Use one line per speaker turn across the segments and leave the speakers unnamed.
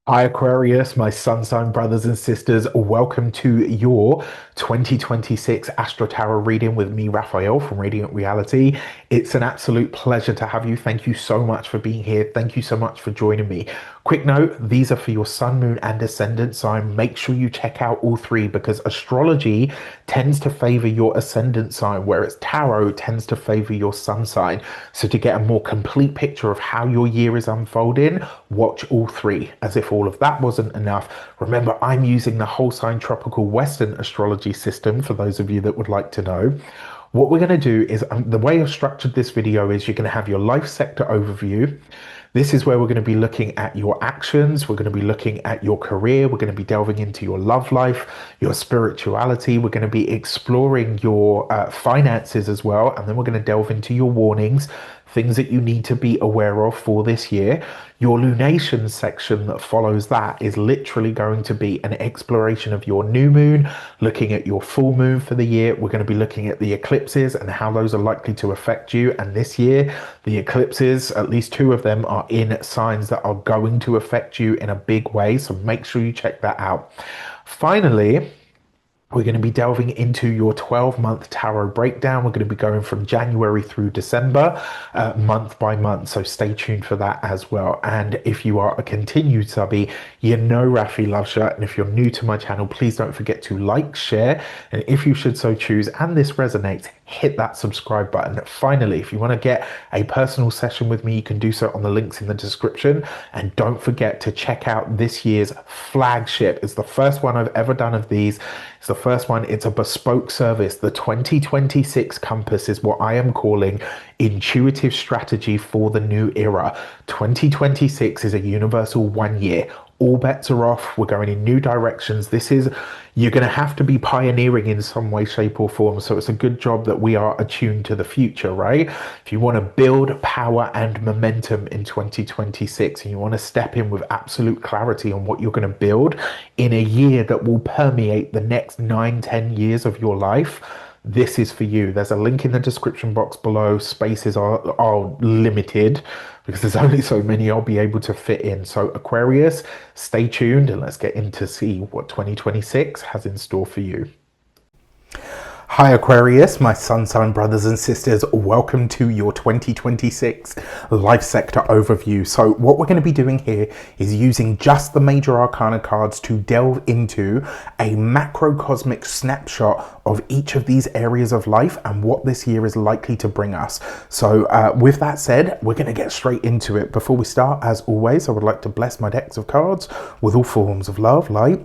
Hi Aquarius, my sun sign brothers and sisters. Welcome to your 2026 Astro-Tarot reading with me, Raphael from Radiant Reality. It's an absolute pleasure to have you. Thank you so much for being here. Thank you so much for joining me. Quick note, these are for your sun, moon, and ascendant sign. Make sure you check out all three because astrology tends to favor your ascendant sign, whereas tarot tends to favor your sun sign. So to get a more complete picture of how your year is unfolding, watch all three. As if all of that wasn't enough, remember I'm using the whole sign tropical Western astrology system for those of you that would like to know. What we're going to do is the way I've structured this video is you're going to have your life sector overview. This is where we're going to be looking at your actions. We're going to be looking at your career. We're going to be delving into your love life, your spirituality. We're going to be exploring your finances as well. And then we're going to delve into your warnings, things that you need to be aware of for this year. Your lunation section that follows that is literally going to be an exploration of your new moon, looking at your full moon for the year. We're going to be looking at the eclipses and how those are likely to affect you. And this year, the eclipses, at least two of them, are in signs that are going to affect you in a big way. So make sure you check that out. Finally, we're going to be delving into your 12-month tarot breakdown. We're going to be going from January through December, month by month. So stay tuned for that as well. And if you are a continued subby, you know Rafi loves you. And if you're new to my channel, please don't forget to like, share, and if you should so choose, and this resonates, hit that subscribe button. Finally, if you want to get a personal session with me, you can do so on the links in the description. And don't forget to check out this year's flagship. It's the first one I've ever done of these. It's the first one. It's a bespoke service. The 2026 Compass is what I am calling intuitive strategy for the new era. 2026 is a universal 1 year. All bets are off. We're going in new directions. You're going to have to be pioneering in some way, shape, or form. So it's a good job that we are attuned to the future, right? If you want to build power and momentum in 2026 and you want to step in with absolute clarity on what you're going to build in a year that will permeate the next 9-10 years of your life, this is for you. There's a link in the description box below. Spaces are limited because there's only so many I'll be able to fit in. So Aquarius, stay tuned and let's get in to see what 2026 has in store for you. Hi Aquarius, my sun sign brothers and sisters, welcome to your 2026 life sector overview. So what we're going to be doing here is using just the major arcana cards to delve into a macrocosmic snapshot of each of these areas of life and what this year is likely to bring us. So with that said, we're going to get straight into it. Before we start, as always, I would like to bless my decks of cards with all forms of love, light,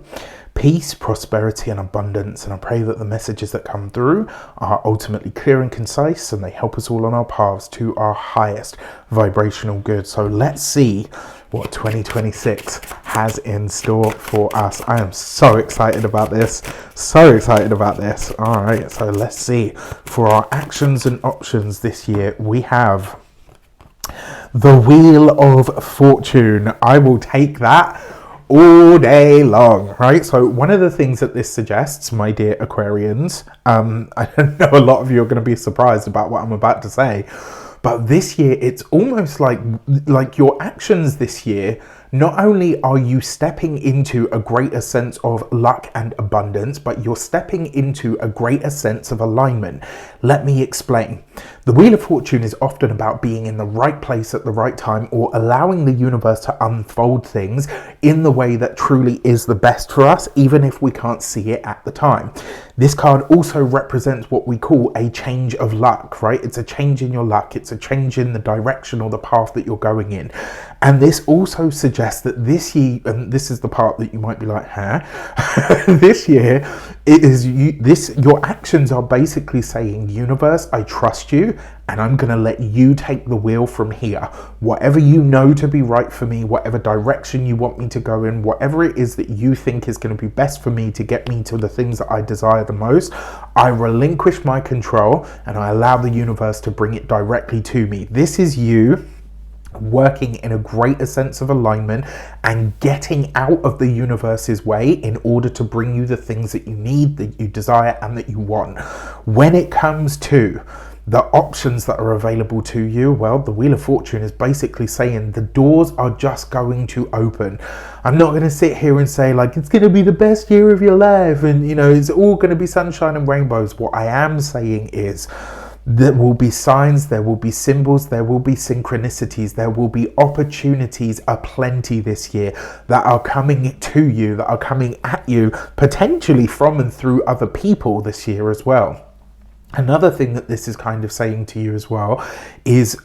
peace, prosperity, and abundance. And I pray that the messages that come through are ultimately clear and concise and they help us all on our paths to our highest vibrational good. So let's see what 2026 has in store for us. I am so excited about this. So excited about this. All right, so let's see. For our actions and options this year, we have the Wheel of Fortune. I will take that all day long, right? So one of the things that this suggests, my dear Aquarians, I don't know, a lot of you are going to be surprised about what I'm about to say, but this year it's almost like your actions this year, not only are you stepping into a greater sense of luck and abundance, but you're stepping into a greater sense of alignment. Let me explain. The Wheel of Fortune is often about being in the right place at the right time or allowing the universe to unfold things in the way that truly is the best for us, even if we can't see it at the time. This card also represents what we call a change of luck, right? It's a change in your luck. It's a change in the direction or the path that you're going in. And this also suggests that this year, and this is the part that you might be like, huh? This year, your actions are basically saying, universe, I trust you, and I'm going to let you take the wheel from here. Whatever you know to be right for me, whatever direction you want me to go in, whatever it is that you think is going to be best for me to get me to the things that I desire the most, I relinquish my control and I allow the universe to bring it directly to me. This is you working in a greater sense of alignment and getting out of the universe's way in order to bring you the things that you need, that you desire, and that you want. When it comes to the options that are available to you, well, the Wheel of Fortune is basically saying the doors are just going to open. I'm not going to sit here and say like it's going to be the best year of your life and it's all going to be sunshine and rainbows. What I am saying is there will be signs, there will be symbols, there will be synchronicities, there will be opportunities aplenty this year that are coming to you, that are coming at you, potentially from and through other people this year as well. Another thing that this is kind of saying to you as well is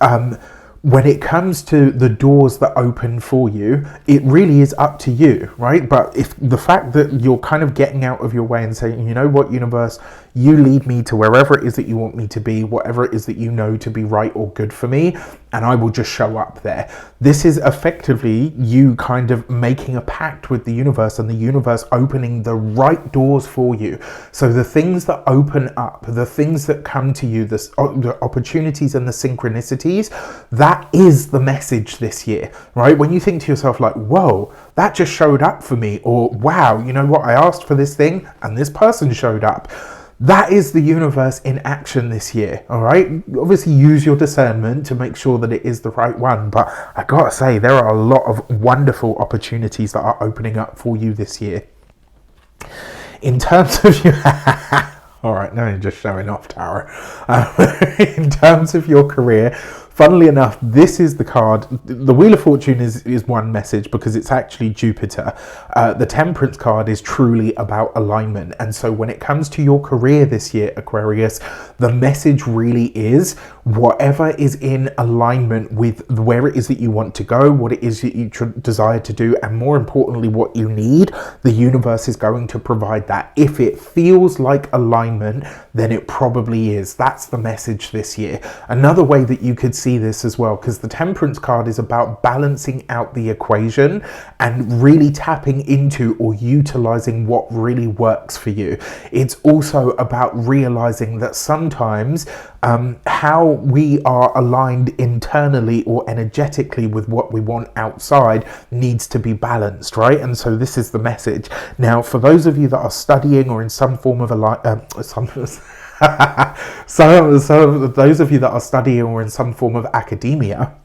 when it comes to the doors that open for you, it really is up to you, right? But if the fact that you're kind of getting out of your way and saying, you know what, universe, you lead me to wherever it is that you want me to be, whatever it is that you know to be right or good for me, and I will just show up there. This is effectively you kind of making a pact with the universe and the universe opening the right doors for you. So the things that open up, the things that come to you, the opportunities and the synchronicities, that is the message this year, right? When you think to yourself like, whoa, that just showed up for me, or wow, you know what, I asked for this thing and this person showed up. That is the universe in action this year, all right? Obviously use your discernment to make sure that it is the right one, but I gotta say, there are a lot of wonderful opportunities that are opening up for you this year. In terms of your... all right, now you're just showing off, Tarot. In terms of your career, funnily enough, this is the card. The Wheel of Fortune is one message because it's actually Jupiter. The Temperance card is truly about alignment. And so when it comes to your career this year, Aquarius, the message really is whatever is in alignment with where it is that you want to go, what it is that you desire to do, and more importantly, what you need, the universe is going to provide that. If it feels like alignment, then it probably is. That's the message this year. Another way that you could see this as well, because the Temperance card is about balancing out the equation and really tapping into or utilizing what really works for you. It's also about realizing that sometimes how we are aligned internally or energetically with what we want outside needs to be balanced, right? And so this is the message. Now, for those of you that are studying or in some form of so those of you that are studying or in some form of academia,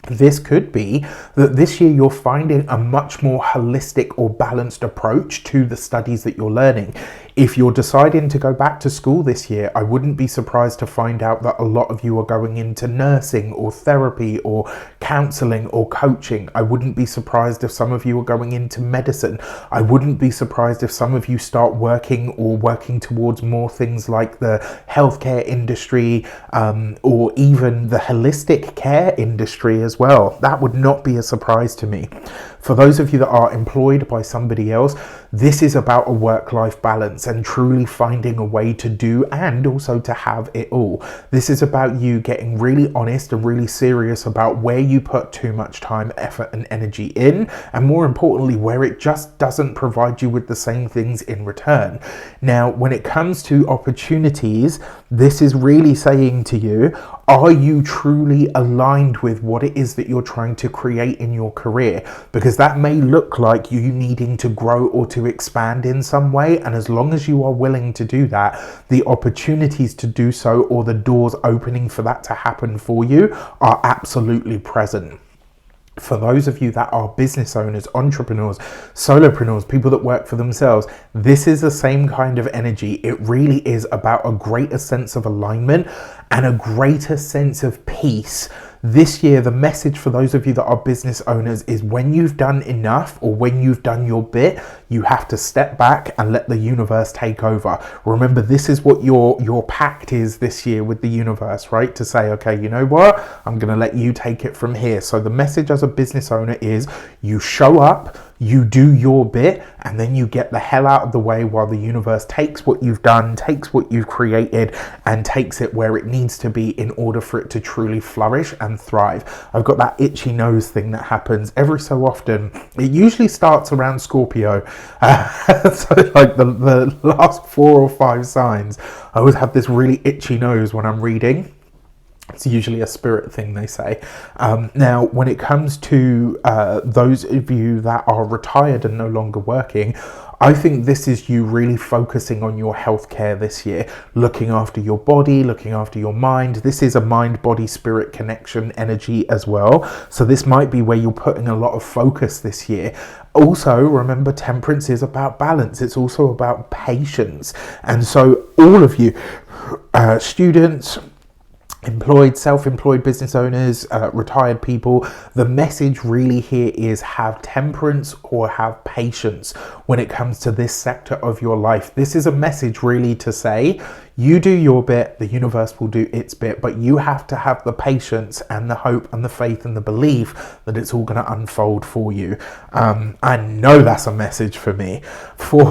this could be that this year you're finding a much more holistic or balanced approach to the studies that you're learning. If you're deciding to go back to school this year, I wouldn't be surprised to find out that a lot of you are going into nursing or therapy or counseling or coaching. I wouldn't be surprised if some of you are going into medicine. I wouldn't be surprised if some of you start working towards more things like the healthcare industry or even the holistic care industry as well. That would not be a surprise to me. For those of you that are employed by somebody else, this is about a work-life balance and truly finding a way to do and also to have it all. This is about you getting really honest and really serious about where you put too much time, effort and energy in, and more importantly, where it just doesn't provide you with the same things in return. Now, when it comes to opportunities, this is really saying to you, are you truly aligned with what it is that you're trying to create in your career? Because that may look like you needing to grow or to expand in some way. And as long as you are willing to do that, the opportunities to do so or the doors opening for that to happen for you are absolutely present. For those of you that are business owners, entrepreneurs, solopreneurs, people that work for themselves, this is the same kind of energy. It really is about a greater sense of alignment and a greater sense of peace. This year, the message for those of you that are business owners is when you've done enough or when you've done your bit, you have to step back and let the universe take over. Remember, this is what your pact is this year with the universe, right? To say, okay, you know what? I'm going to let you take it from here. So the message as a business owner is you show up, you do your bit, and then you get the hell out of the way while the universe takes what you've done, takes what you've created, and takes it where it needs to be in order for it to truly flourish and thrive. I've got that itchy nose thing that happens every so often. It usually starts around Scorpio. So like the last 4 or 5 signs, I always have this really itchy nose when I'm reading. It's usually a spirit thing, they say. Now, when it comes to those of you that are retired and no longer working, I think this is you really focusing on your healthcare this year, looking after your body, looking after your mind. This is a mind, body, spirit connection energy as well. So this might be where you're putting a lot of focus this year. Also, remember, temperance is about balance. It's also about patience. And so all of you, students, employed, self-employed business owners, retired people, the message really here is have temperance or have patience when it comes to this sector of your life. This is a message really to say, you do your bit, the universe will do its bit, but you have to have the patience and the hope and the faith and the belief that it's all going to unfold for you. I know that's a message for me. For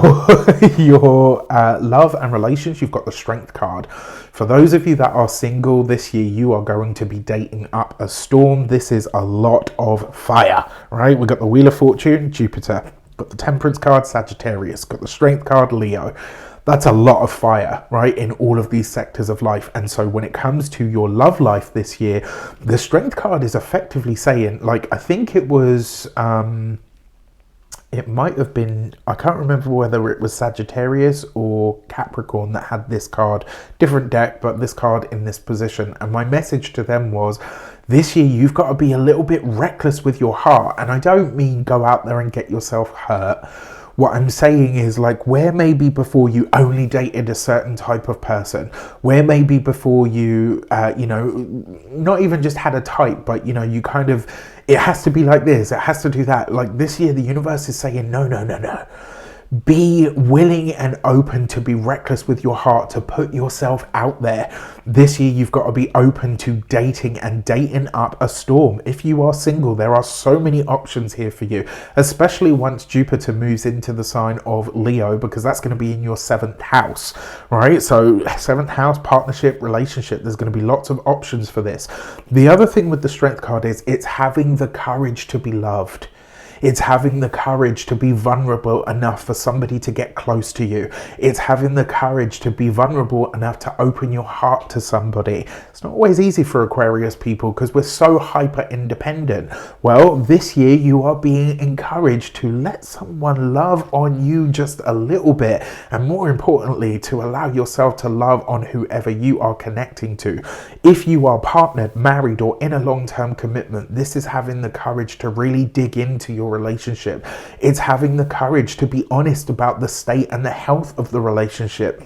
your love and relations, you've got the Strength card. For those of you that are single this year, you are going to be dating up a storm. This is a lot of fire, right? We've got the Wheel of Fortune, Jupiter. Got the Temperance card, Sagittarius. Got the Strength card, Leo. That's a lot of fire, right, in all of these sectors of life. And so when it comes to your love life this year, the Strength card is effectively saying, like, I think it was, it might have been, I can't remember whether it was Sagittarius or Capricorn that had this card, different deck, but this card in this position. And my message to them was, this year you've got to be a little bit reckless with your heart. And I don't mean go out there and get yourself hurt. What I'm saying is, like, where maybe before you only dated a certain type of person, where maybe before you, you know, not even just had a type, but, you know, you kind of, it has to be like this, it has to do that. Like this year, the universe is saying, no, no, no, no. Be willing and open to be reckless with your heart, to put yourself out there. This year, you've got to be open to dating and dating up a storm. If you are single, there are so many options here for you, especially once Jupiter moves into the sign of Leo, because that's going to be in your 7th house, right? So 7th house, partnership, relationship, there's going to be lots of options for this. The other thing with the Strength card is it's having the courage to be loved. It's having the courage to be vulnerable enough for somebody to get close to you. It's having the courage to be vulnerable enough to open your heart to somebody. It's not always easy for Aquarius people because we're so hyper independent. Well, this year you are being encouraged to let someone love on you just a little bit, and more importantly, to allow yourself to love on whoever you are connecting to. If you are partnered, married, or in a long-term commitment, this is having the courage to really dig into your relationship. It's having the courage to be honest about the state and the health of the relationship.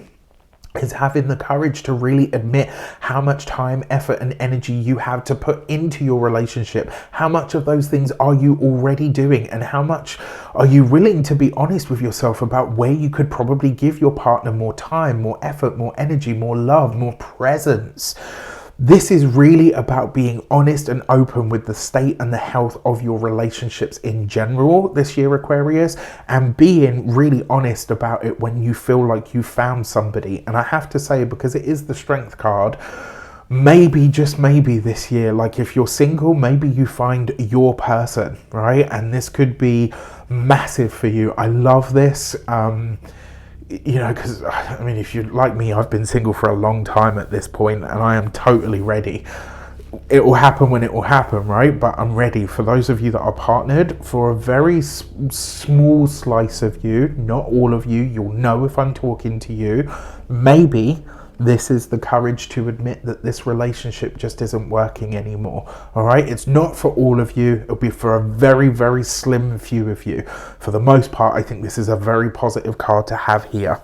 It's having the courage to really admit how much time, effort, and energy you have to put into your relationship. How much of those things are you already doing, and how much are you willing to be honest with yourself about where you could probably give your partner more time, more effort, more energy, more love, more presence. This is really about being honest and open with the state and the health of your relationships in general this year, Aquarius, and being really honest about it when you feel like you found somebody. And I have to say, because it is the Strength card, maybe, just maybe this year, like if you're single, maybe you find your person, right? And this could be massive for you. I love this. You know, because I mean, if you're like me, I've been single for a long time at this point, and I am totally ready. It will happen when it will happen, right? But I'm ready. For those of you that are partnered, for a very small slice of you, not all of you, you'll know if I'm talking to you. Maybe this is the courage to admit that this relationship just isn't working anymore. All right, it's not for all of you. It'll be for a very, very slim few of you. For the most part, I think this is a very positive card to have here.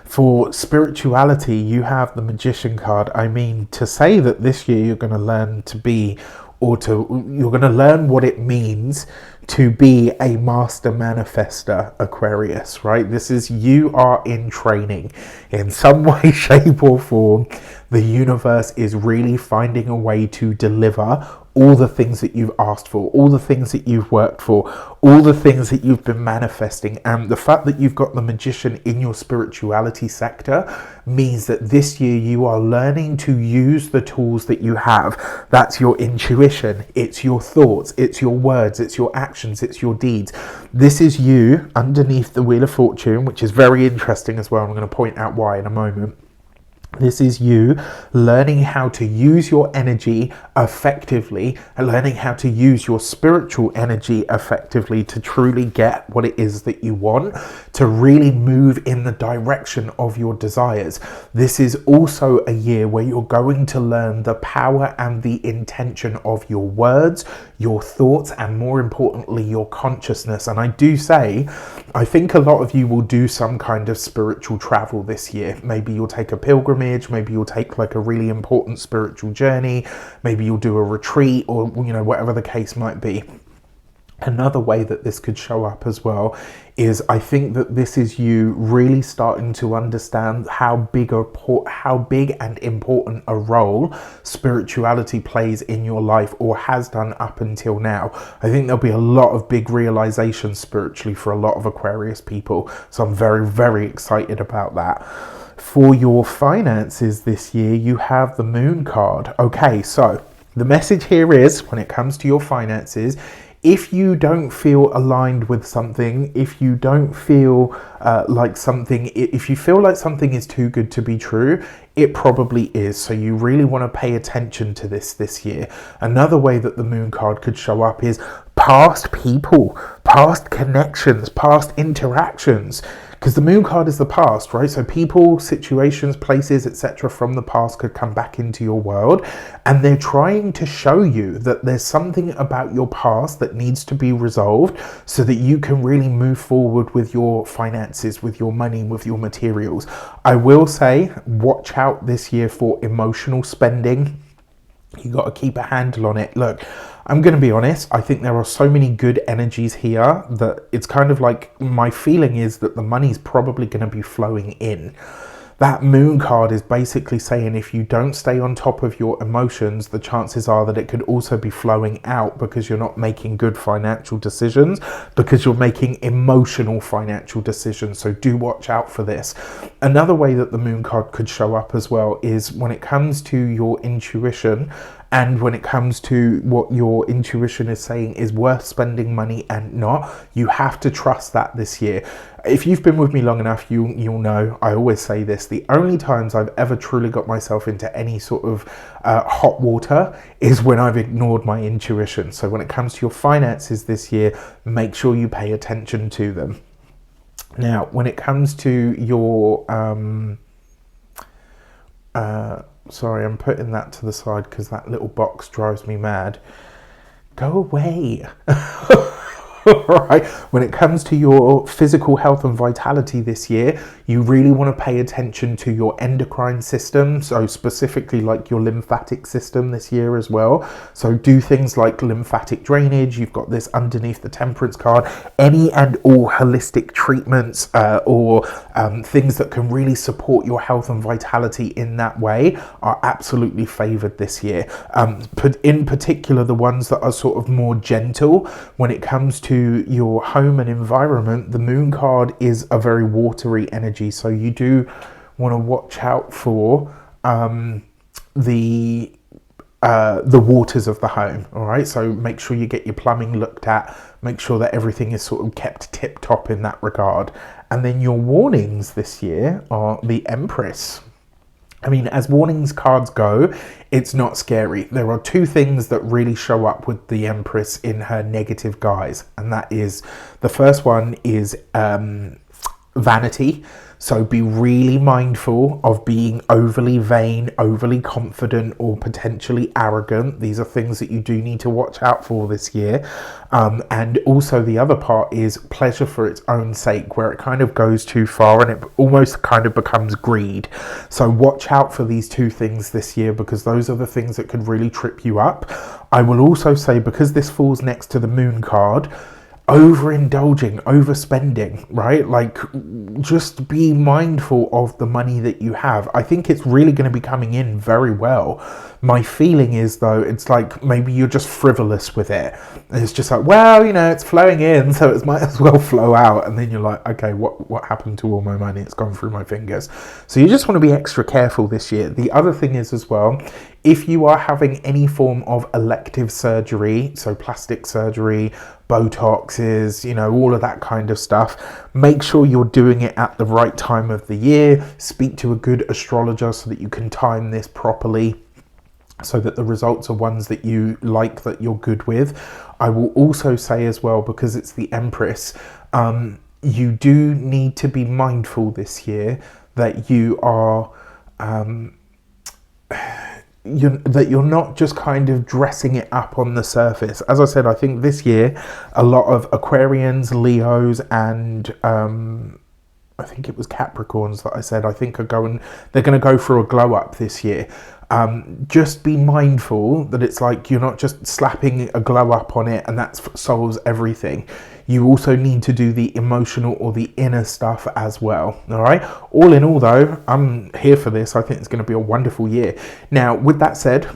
For spirituality, you have the Magician card. I mean, to say that this year you're going to learn to be, you're going to learn what it means to be a master manifester, Aquarius, right? This is, you are in training in some way, shape or form. The universe is really finding a way to deliver all the things that you've asked for, all the things that you've worked for, all the things that you've been manifesting. And the fact that you've got the Magician in your spirituality sector means that this year you are learning to use the tools that you have. That's your intuition, it's your thoughts, it's your words, it's your actions, it's your deeds. This is you underneath the Wheel of Fortune, which is very interesting as well. I'm going to point out why in a moment. This is you learning how to use your energy effectively and learning how to use your spiritual energy effectively to truly get what it is that you want, to really move in the direction of your desires. This is also a year where you're going to learn the power and the intention of your words, your thoughts, and more importantly, your consciousness. And I do say, I think a lot of you will do some kind of spiritual travel this year. Maybe you'll take a pilgrimage, maybe you'll take like a really important spiritual journey, maybe you'll do a retreat, or whatever the case might be. Another way that this could show up as well is, I think that this is you really starting to understand how big and important a role spirituality plays in your life, or has done up until now. I think there'll be a lot of big realizations spiritually for a lot of Aquarius people. So I'm very, very excited about that. For your finances this year, you have the Moon card. Okay, so the message here is, when it comes to your finances, if you don't feel aligned with something, if you don't feel if you feel like something is too good to be true, it probably is. So you really want to pay attention to this year. Another way that the Moon card could show up is past people, past connections, past interactions. Because the Moon card is the past, right? So people, situations, places, etc. from the past could come back into your world, and they're trying to show you that there's something about your past that needs to be resolved so that you can really move forward with your finances, with your money, with your materials. I will say, watch out this year for emotional spending. You got to keep a handle on it. Look, I'm going to be honest, I think there are so many good energies here that it's kind of like, my feeling is that the money's probably going to be flowing in. That Moon card is basically saying, if you don't stay on top of your emotions, the chances are that it could also be flowing out, because you're not making good financial decisions, because you're making emotional financial decisions. So do watch out for this. Another way that the Moon card could show up as well is when it comes to your intuition, and when it comes to what your intuition is saying is worth spending money and not. You have to trust that this year. If you've been with me long enough, you'll know I always say this: the only times I've ever truly got myself into any sort of hot water is when I've ignored my intuition. So when it comes to your finances this year, make sure you pay attention to them. Now, when it comes to your sorry, I'm putting that to the side because that little box drives me mad. Go away. Right. When it comes to your physical health and vitality this year, you really want to pay attention to your endocrine system, so specifically like your lymphatic system this year as well. So do things like lymphatic drainage. You've got this underneath the Temperance card. Any and all holistic treatments or things that can really support your health and vitality in that way are absolutely favored this year. In particular, the ones that are sort of more gentle when it comes to your home and environment. The Moon card is a very watery energy, so you do want to watch out for the waters of the home. All right, so make sure you get your plumbing looked at, make sure that everything is sort of kept tip top in that regard. And then your warnings this year are the Empress. I mean, as warnings cards go, it's not scary. There are two things that really show up with the Empress in her negative guise, and that is, the first one is vanity. So be really mindful of being overly vain, overly confident, or potentially arrogant. These are things that you do need to watch out for this year. And also the other part is pleasure for its own sake, where it kind of goes too far and it almost kind of becomes greed. So watch out for these two things this year, because those are the things that could really trip you up. I will also say, because this falls next to the Moon card, overindulging, overspending, right? Like, just be mindful of the money that you have. I think it's really going to be coming in very well. My feeling is, though, it's like maybe you're just frivolous with it. And it's just like, well, it's flowing in, so it might as well flow out. And then you're like, okay, what happened to all my money? It's gone through my fingers. So you just want to be extra careful this year. The other thing is as well, if you are having any form of elective surgery, so plastic surgery, Botoxes, you know, all of that kind of stuff. Make sure you're doing it at the right time of the year. Speak to a good astrologer so that you can time this properly, so that the results are ones that you like, that you're good with. I will also say as well, because it's the Empress, you do need to be mindful this year that you are you're not just kind of dressing it up on the surface. As I said, I think this year a lot of Aquarians, Leos, and I think it was Capricorns that I said I think they're going to go for a glow up this year. Just be mindful that it's like you're not just slapping a glow up on it and that solves everything. You also need to do the emotional or the inner stuff as well. All right. All in all, though, I'm here for this. I think it's going to be a wonderful year. Now, with that said,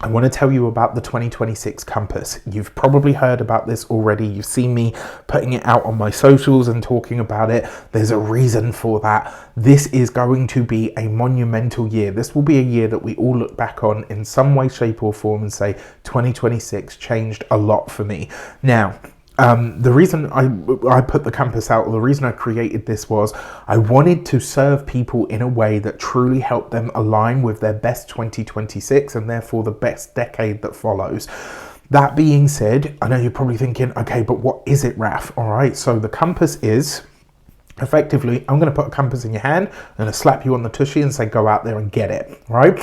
I want to tell you about the 2026 compass. You've probably heard about this already. You've seen me putting it out on my socials and talking about it. There's a reason for that. This is going to be a monumental year. This will be a year that we all look back on in some way, shape or form and say 2026 changed a lot for me. Now, the reason I put the compass out, or the reason I created this, was I wanted to serve people in a way that truly helped them align with their best 2026 and therefore the best decade that follows. That being said, I know you're probably thinking, okay, but what is it, Raf? All right, so the compass is effectively, I'm going to put a compass in your hand, I'm going to slap you on the tushy and say, go out there and get it, right?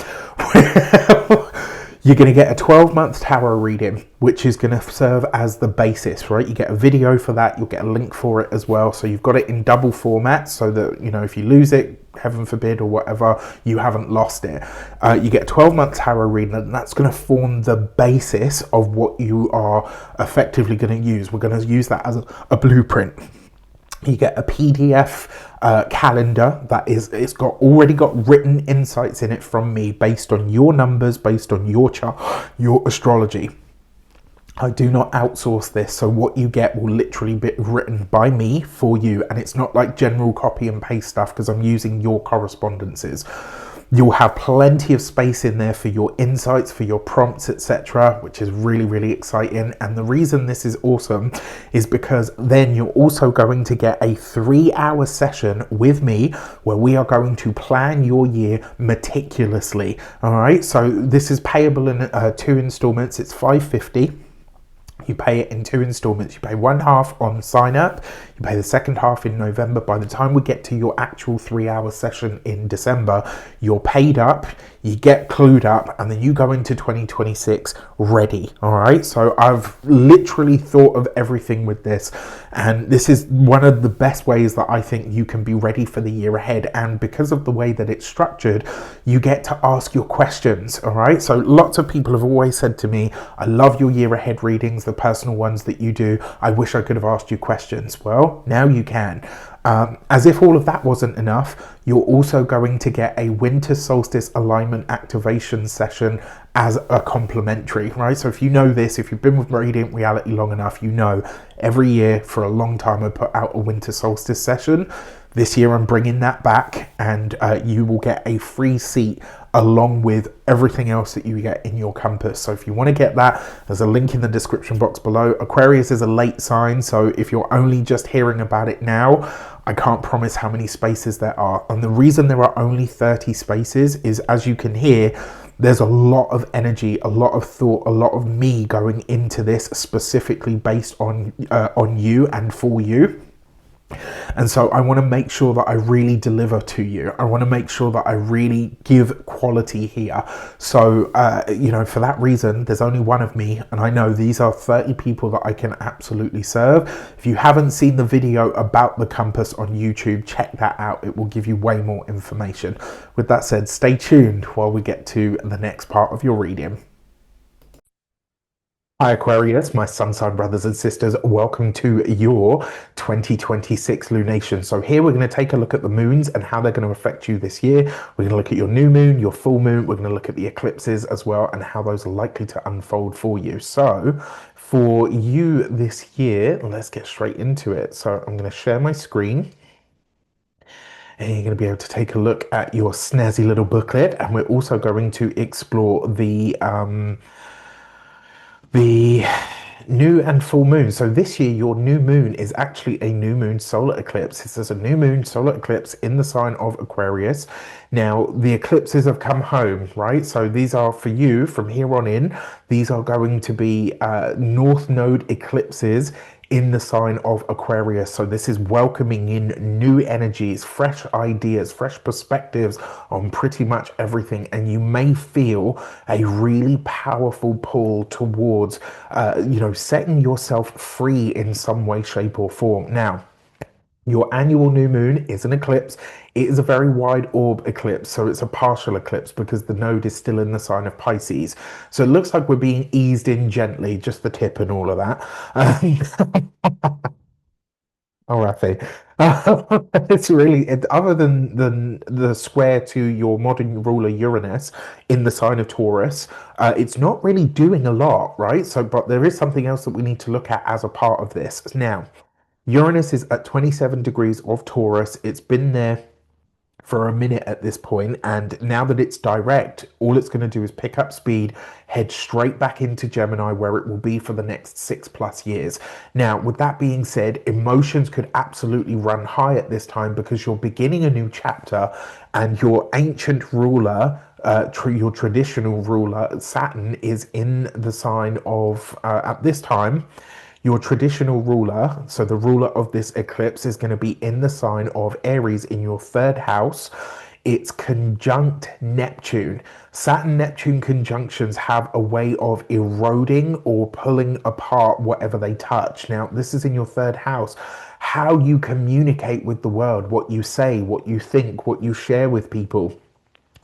You're going to get a 12-month tarot reading, which is going to serve as the basis, right? You get a video for that. You'll get a link for it as well. So you've got it in double format so that, you know, if you lose it, heaven forbid, or whatever, you haven't lost it. You get a 12-month tarot reading, and that's going to form the basis of what you are effectively going to use. We're going to use that as a blueprint. You get a PDF calendar that it's already got written insights in it from me based on your numbers, based on your chart, your astrology. I do not outsource this, so what you get will literally be written by me for you, and it's not like general copy and paste stuff because I'm using your correspondences. You'll have plenty of space in there for your insights, for your prompts, etc., which is really, really exciting. And the reason this is awesome is because then you're also going to get a 3-hour session with me where we are going to plan your year meticulously. All right, so this is payable in 2 installments. It's $550. You pay it in 2 installments. You pay one half on sign up. You pay the second half in November. By the time we get to your actual 3-hour session in December, you're paid up, you get clued up, and then you go into 2026 ready. All right. So I've literally thought of everything with this. And this is one of the best ways that I think you can be ready for the year ahead. And because of the way that it's structured, you get to ask your questions. All right. So lots of people have always said to me, I love your year ahead readings, the personal ones that you do. I wish I could have asked you questions. Well, now you can. As if all of that wasn't enough, you're also going to get a winter solstice alignment activation session as a complimentary, right? So if you know this, if you've been with Reydiant Reality long enough, you know every year for a long time I put out a winter solstice session. This year I'm bringing that back, and you will get a free seat along with everything else that you get in your compass. So if you want to get that, there's a link in the description box below. Aquarius is a late sign, so if you're only just hearing about it now, I can't promise how many spaces there are. And the reason there are only 30 spaces is, as you can hear, there's a lot of energy, a lot of thought, a lot of me going into this specifically based on you and for you. And so I want to make sure that I really deliver to you. I want to make sure that I really give quality here. So, you know, for that reason, there's only one of me. And I know these are 30 people that I can absolutely serve. If you haven't seen the video about the compass on YouTube, check that out. It will give you way more information. With that said, stay tuned while we get to the next part of your reading. Hi Aquarius, my sun sign brothers and sisters, welcome to your 2026 lunation. So here we're going to take a look at the moons and how they're going to affect you this year. We're going to look at your new moon, your full moon. We're going to look at the eclipses as well and how those are likely to unfold for you. So for you this year, let's get straight into it. So I'm going to share my screen. And you're going to be able to take a look at your snazzy little booklet. And we're also going to explore the New and full moon. So this year, your new moon is actually a new moon solar eclipse. This is a new moon solar eclipse in the sign of Aquarius. Now, the eclipses have come home, right? So these are for you from here on in. These are going to be North Node eclipses in the sign of Aquarius. So this is welcoming in new energies, fresh ideas, fresh perspectives on pretty much everything. And you may feel a really powerful pull towards, setting yourself free in some way, shape, or form. Now, your annual new moon is an eclipse. It is a very wide orb eclipse, so it's a partial eclipse because the node is still in the sign of Pisces. So it looks like we're being eased in gently, just the tip and all of that. Oh, Rafi. It's really other than the square to your modern ruler Uranus in the sign of Taurus, it's not really doing a lot, right? So, but there is something else that we need to look at as a part of this. Now, Uranus is at 27 degrees of Taurus. It's been there for a minute at this point, and now that it's direct, all it's going to do is pick up speed, head straight back into Gemini, where it will be for the next 6+ years. Now, with that being said, emotions could absolutely run high at this time because you're beginning a new chapter, and your ancient ruler, your traditional ruler, Saturn, is in the sign of, at this time, your traditional ruler, so the ruler of this eclipse, is going to be in the sign of Aries in your third house. It's conjunct Neptune. Saturn Neptune conjunctions have a way of eroding or pulling apart whatever they touch. Now, this is in your third house. How you communicate with the world, what you say, what you think, what you share with people,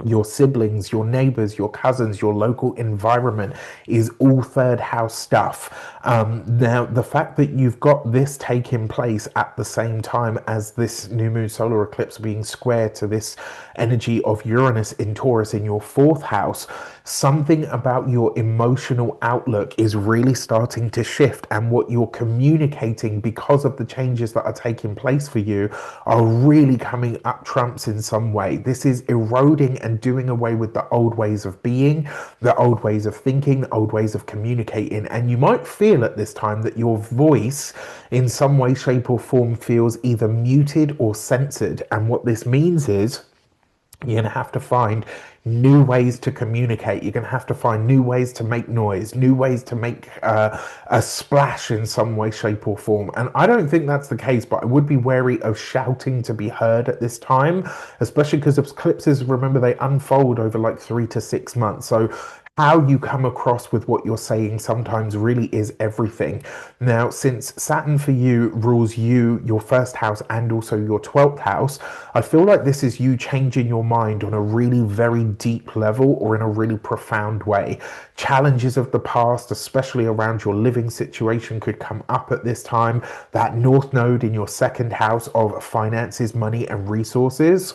your siblings, your neighbors, your cousins, your local environment is all third house stuff. Now, the fact that you've got this taking place at the same time as this new moon solar eclipse being square to this energy of Uranus in Taurus in your fourth house, something about your emotional outlook is really starting to shift, and what you're communicating because of the changes that are taking place for you are really coming up trumps in some way. This is eroding and doing away with the old ways of being, the old ways of thinking, the old ways of communicating. And you might feel at this time that your voice in some way, shape, or form feels either muted or censored. And what this means is you're going to have to find new ways to communicate. You're going to have to find new ways to make noise, new ways to make a splash in some way, shape, or form. And I don't think that's the case, but I would be wary of shouting to be heard at this time, especially because eclipses, remember, they unfold over like 3 to 6 months. So how you come across with what you're saying sometimes really is everything. Now, since Saturn for you rules you, your first house, and also your 12th house, I feel like this is you changing your mind on a really very deep level or in a really profound way. Challenges of the past, especially around your living situation, could come up at this time. That North Node in your second house of finances, money, and resources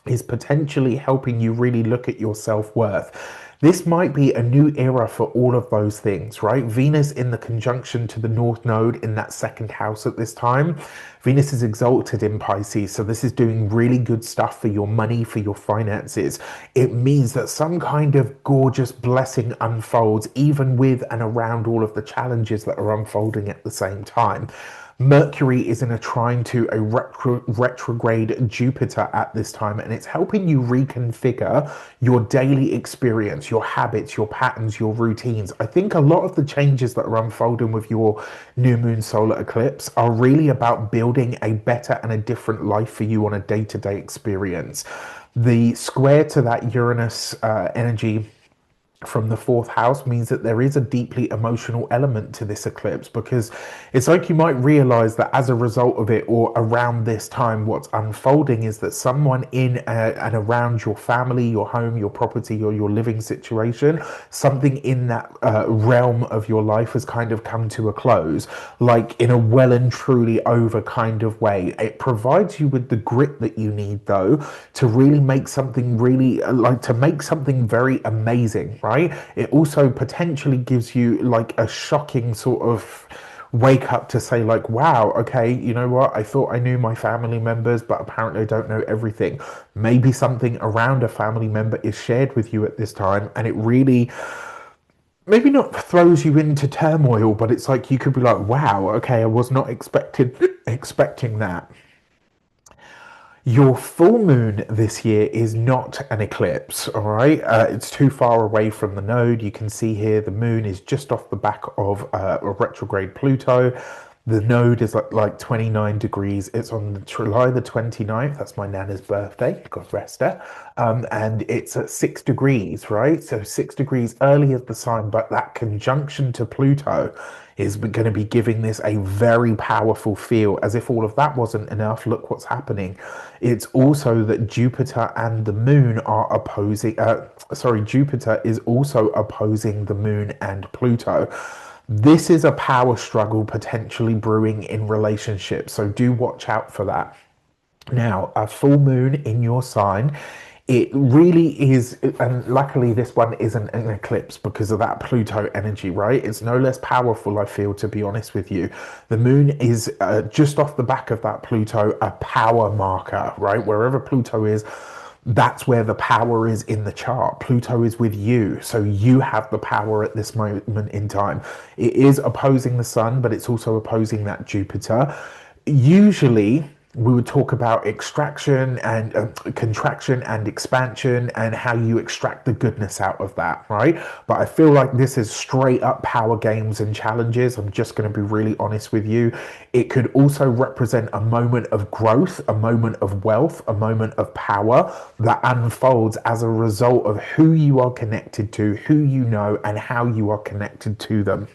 is potentially helping you really look at your self-worth. This might be a new era for all of those things, right? Venus in the conjunction to the North Node in that second house at this time. Venus is exalted in Pisces, so this is doing really good stuff for your money, for your finances. It means that some kind of gorgeous blessing unfolds, even with and around all of the challenges that are unfolding at the same time. Mercury is in a trine to a retrograde Jupiter at this time, and it's helping you reconfigure your daily experience, your habits, your patterns, your routines. I think a lot of the changes that are unfolding with your new moon solar eclipse are really about building a better and a different life for you on a day-to-day experience. The square to that Uranus energy from the fourth house means that there is a deeply emotional element to this eclipse, because it's like you might realize that as a result of it, or around this time, what's unfolding is that someone in and around your family, your home, your property, or your living situation, something in that realm of your life has kind of come to a close, like in a well and truly over kind of way. It provides you with the grit that you need, though, to really make something really to make something very amazing, right? It also potentially gives you like a shocking sort of wake up to say like, wow, okay, you know what? I thought I knew my family members, but apparently I don't know everything. Maybe something around a family member is shared with you at this time, and it really maybe not throws you into turmoil, but it's like you could be like, wow, okay, I was not expecting that. Your full moon this year is not an eclipse, all right? It's too far away from the node. You can see here the moon is just off the back of a retrograde Pluto. The node is like 29 degrees. It's on July the 29th. That's my nana's birthday. God rest her. And it's at 6 degrees, right? So 6 degrees early of the sign, but that conjunction to Pluto is going to be giving this a very powerful feel. As if all of that wasn't enough, look what's happening. It's also that Jupiter and the moon are opposing, Jupiter is also opposing the moon and Pluto. This is a power struggle potentially brewing in relationships, so do watch out for that. Now, a full moon in your sign, it really is, and luckily this one isn't an eclipse because of that Pluto energy, right? It's no less powerful, I feel, to be honest with you. The moon is just off the back of that Pluto, a power marker, right? Wherever Pluto is, that's where the power is in the chart. Pluto is with you, so you have the power at this moment in time. It is opposing the sun, but it's also opposing that Jupiter. Usually we would talk about extraction and contraction and expansion and how you extract the goodness out of that, right? But I feel like this is straight up power games and challenges. I'm just going to be really honest with you. It could also represent a moment of growth, a moment of wealth, a moment of power that unfolds as a result of who you are connected to, who you know, and how you are connected to them.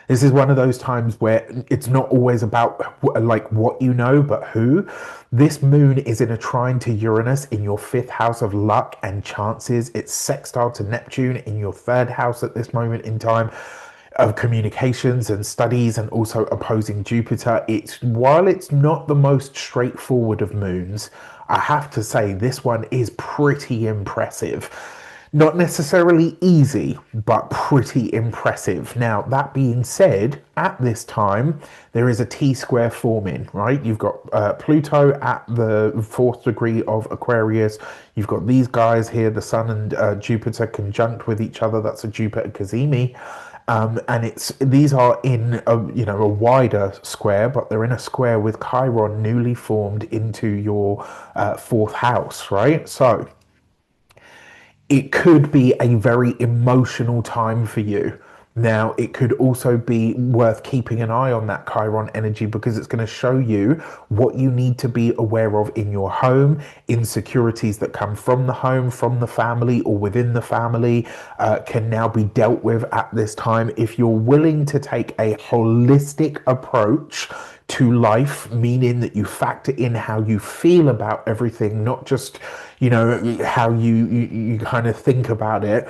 This is one of those times where it's not always about like what you know, but who. This moon is in a trine to Uranus in your fifth house of luck and chances. It's sextile to Neptune in your third house at this moment in time of communications and studies, and also opposing Jupiter. It's while it's not the most straightforward of moons, I have to say this one is pretty impressive. Not necessarily easy, but pretty impressive. Now, that being said, at this time, there is a T-square forming, right? You've got Pluto at the fourth degree of Aquarius. You've got these guys here, the Sun and Jupiter conjunct with each other. That's a Jupiter Cazimi. And these are in a wider square, but they're in a square with Chiron newly formed into your fourth house, right? So it could be a very emotional time for you. Now, it could also be worth keeping an eye on that Chiron energy because it's going to show you what you need to be aware of in your home, insecurities that come from the home, from the family, or within the family can now be dealt with at this time. If you're willing to take a holistic approach to life, meaning that you factor in how you feel about everything, not just how you kind of think about it,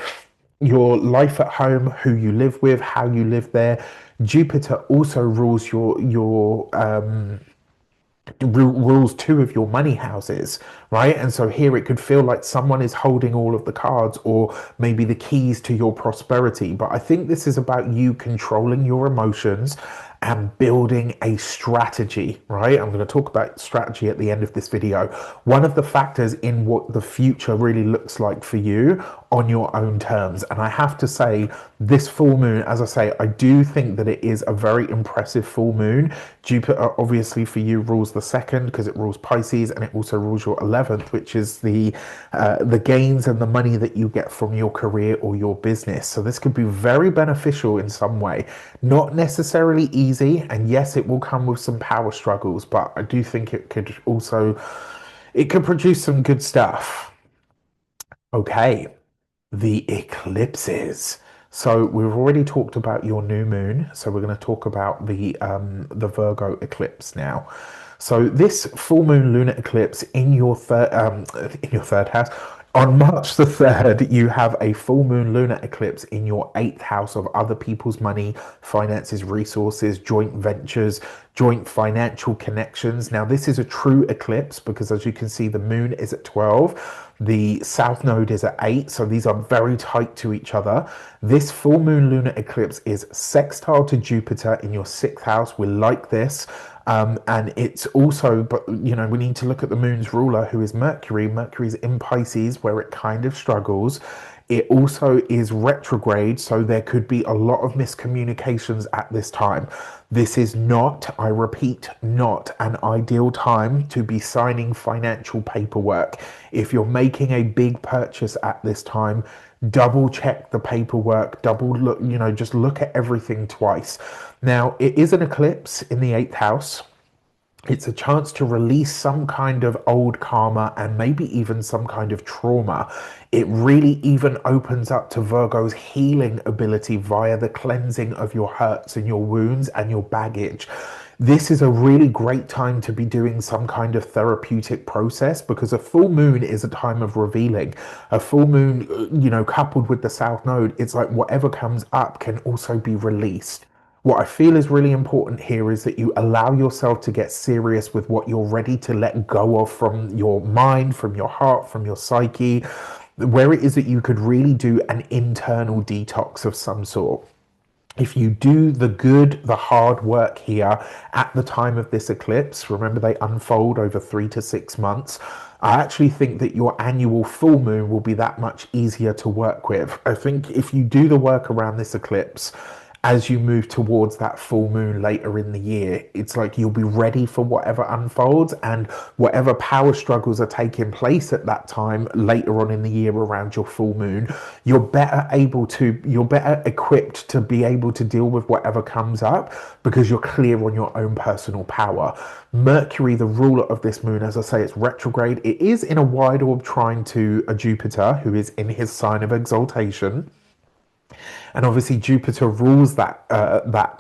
your life at home, who you live with, how you live there. Jupiter also rules rules two of your money houses, right? And so here it could feel like someone is holding all of the cards or maybe the keys to your prosperity. But I think this is about you controlling your emotions and building a strategy, right? I'm going to talk about strategy at the end of this video. One of the factors in what the future really looks like for you on your own terms. And I have to say, this full moon, as I say, I do think that it is a very impressive full moon. Jupiter, obviously, for you rules the second because it rules Pisces, and it also rules your 11th, which is the gains and the money that you get from your career or your business. So this could be very beneficial in some way. Not necessarily easy, and yes, it will come with some power struggles, but I do think it could produce some good stuff. Okay, the eclipses. So we've already talked about your new moon, so we're going to talk about the Virgo eclipse now. So this full moon lunar eclipse in your third house. On March the 3rd, you have a full moon lunar eclipse in your 8th house of other people's money, finances, resources, joint ventures, joint financial connections. Now, this is a true eclipse because, as you can see, the moon is at 12. The south node is at 8, so these are very tight to each other. This full moon lunar eclipse is sextile to Jupiter in your 6th house. We like this. And it's also, but we need to look at the moon's ruler, who is Mercury. Mercury's in Pisces, where it kind of struggles. It also is retrograde, so there could be a lot of miscommunications at this time. This is not, I repeat, not an ideal time to be signing financial paperwork. If you're making a big purchase at this time, double check the paperwork, double look, just look at everything twice. Now, it is an eclipse in the eighth house. It's a chance to release some kind of old karma and maybe even some kind of trauma. It really even opens up to Virgo's healing ability via the cleansing of your hurts and your wounds and your baggage. This is a really great time to be doing some kind of therapeutic process, because a full moon is a time of revealing. A full moon, coupled with the South Node, it's like whatever comes up can also be released. What I feel is really important here is that you allow yourself to get serious with what you're ready to let go of from your mind, from your heart, from your psyche, where it is that you could really do an internal detox of some sort. If you do the good, the hard work here at the time of this eclipse, remember they unfold over 3 to 6 months. I actually think that your annual full moon will be that much easier to work with. I think if you do the work around this eclipse, as you move towards that full moon later in the year, it's like you'll be ready for whatever unfolds, and whatever power struggles are taking place at that time later on in the year around your full moon, you're better equipped to be able to deal with whatever comes up, because you're clear on your own personal power. Mercury, the ruler of this moon, as I say, it's retrograde. It is in a wide orb trine to a Jupiter who is in his sign of exaltation. And obviously Jupiter rules that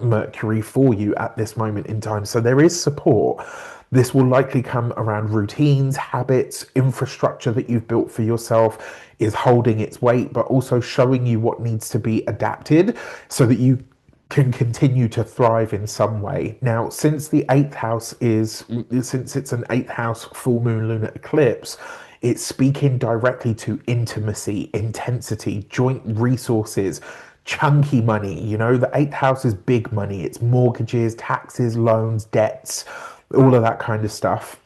Mercury for you at this moment in time. So there is support. This will likely come around routines, habits, infrastructure that you've built for yourself is holding its weight, but also showing you what needs to be adapted so that you can continue to thrive in some way. Now, since it's an eighth house full moon lunar eclipse, it's speaking directly to intimacy, intensity, joint resources, chunky money. The eighth house is big money. It's mortgages, taxes, loans, debts, all of that kind of stuff.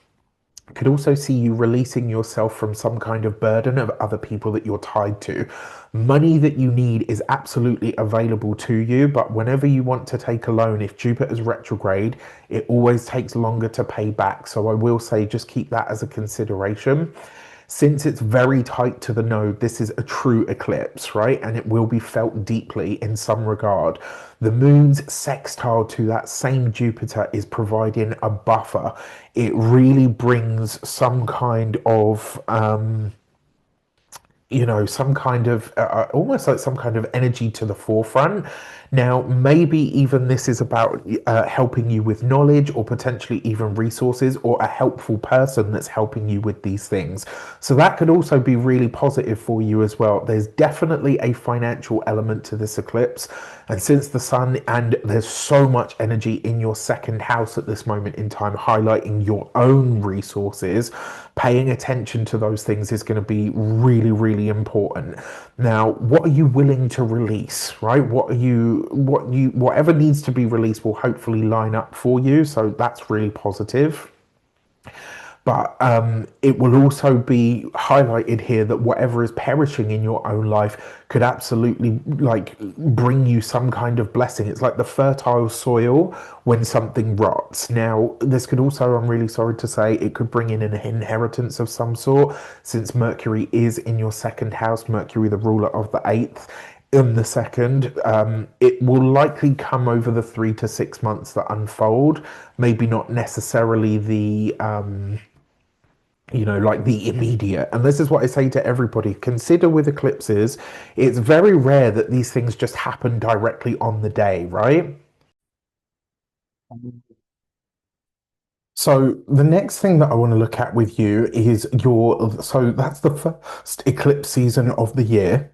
Could also see you releasing yourself from some kind of burden of other people that you're tied to. Money that you need is absolutely available to you, but whenever you want to take a loan, if Jupiter's retrograde, it always takes longer to pay back. So I will say just keep that as a consideration. Since it's very tight to the node, this is a true eclipse, right? And it will be felt deeply in some regard. The moon's sextile to that same Jupiter is providing a buffer. It really brings some kind of some kind of almost like some kind of energy to the forefront. Now, maybe even this is about helping you with knowledge, or potentially even resources, or a helpful person that's helping you with these things. So that could also be really positive for you as well. There's definitely a financial element to this eclipse. And since the sun, and there's so much energy in your second house at this moment in time, highlighting your own resources, paying attention to those things is going to be really, really important. Now, what are you willing to release, right? Whatever needs to be released will hopefully line up for you. So that's really positive. But it will also be highlighted here that whatever is perishing in your own life could absolutely bring you some kind of blessing. It's like the fertile soil when something rots. Now, this could also, I'm really sorry to say, it could bring in an inheritance of some sort, since Mercury is in your second house, Mercury, the ruler of the eighth. In the second, it will likely come over the 3 to 6 months that unfold. Maybe not necessarily the the immediate. And this is what I say to everybody. Consider with eclipses, it's very rare that these things just happen directly on the day, right? So the next thing that I want to look at with you is so that's the first eclipse season of the year.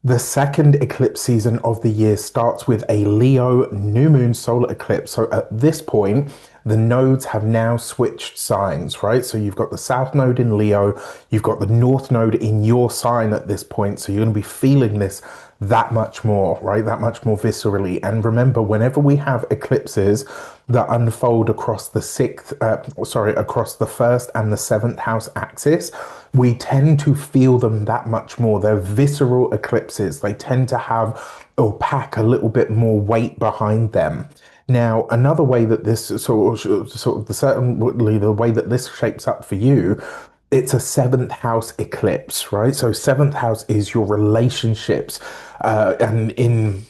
The second eclipse season of the year starts with a Leo new moon solar eclipse. So at this point, the nodes have now switched signs, right? So you've got the South Node in Leo, you've got the North Node in your sign at this point. So you're going to be feeling this that much more, right? That much more viscerally. And remember, whenever we have eclipses that unfold across the across the first and the seventh house axis, we tend to feel them that much more. They're visceral eclipses. They tend to have or pack a little bit more weight behind them. Now, another way that this certainly the way that this shapes up for you, it's a seventh house eclipse, right? So seventh house is your relationships, and in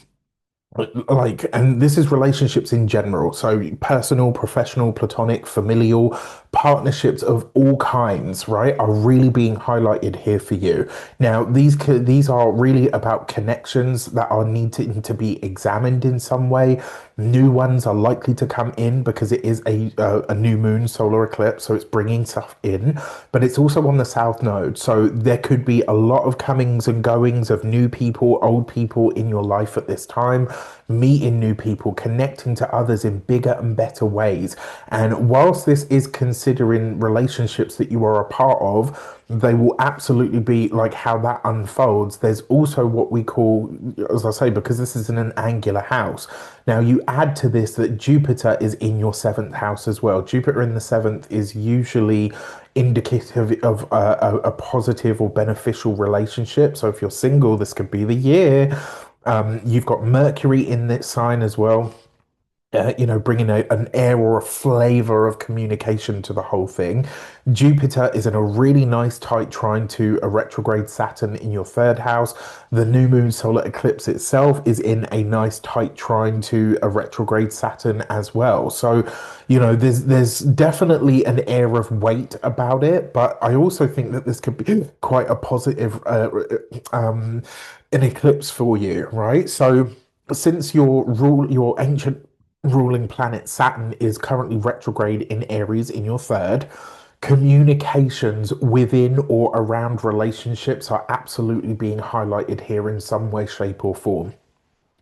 and this is relationships in general. So personal, professional, platonic, familial, partnerships of all kinds, right, are really being highlighted here for you. Now, these are really about connections that are needing to be examined in some way. New ones are likely to come in because it is a new moon solar eclipse, so it's bringing stuff in, but it's also on the south node. So there could be a lot of comings and goings of new people, old people in your life at this time, meeting new people, connecting to others in bigger and better ways. And whilst this is considering relationships that you are a part of, they will absolutely be like how that unfolds. There's also what we call, as I say, because this is in an angular house. Now, you add to this that Jupiter is in your seventh house as well. Jupiter in the seventh is usually indicative of a positive or beneficial relationship. So if you're single, this could be the year. You've got Mercury in this sign as well, bringing an air or a flavor of communication to the whole thing. Jupiter is in a really nice tight trine to a retrograde Saturn in your third house. The new moon solar eclipse itself is in a nice tight trine to a retrograde Saturn as well. So, there's definitely an air of weight about it, but I also think that this could be quite a positive an eclipse for you, right? So since your ancient ruling planet Saturn is currently retrograde in Aries in your third, communications within or around relationships are absolutely being highlighted here in some way, shape, or form.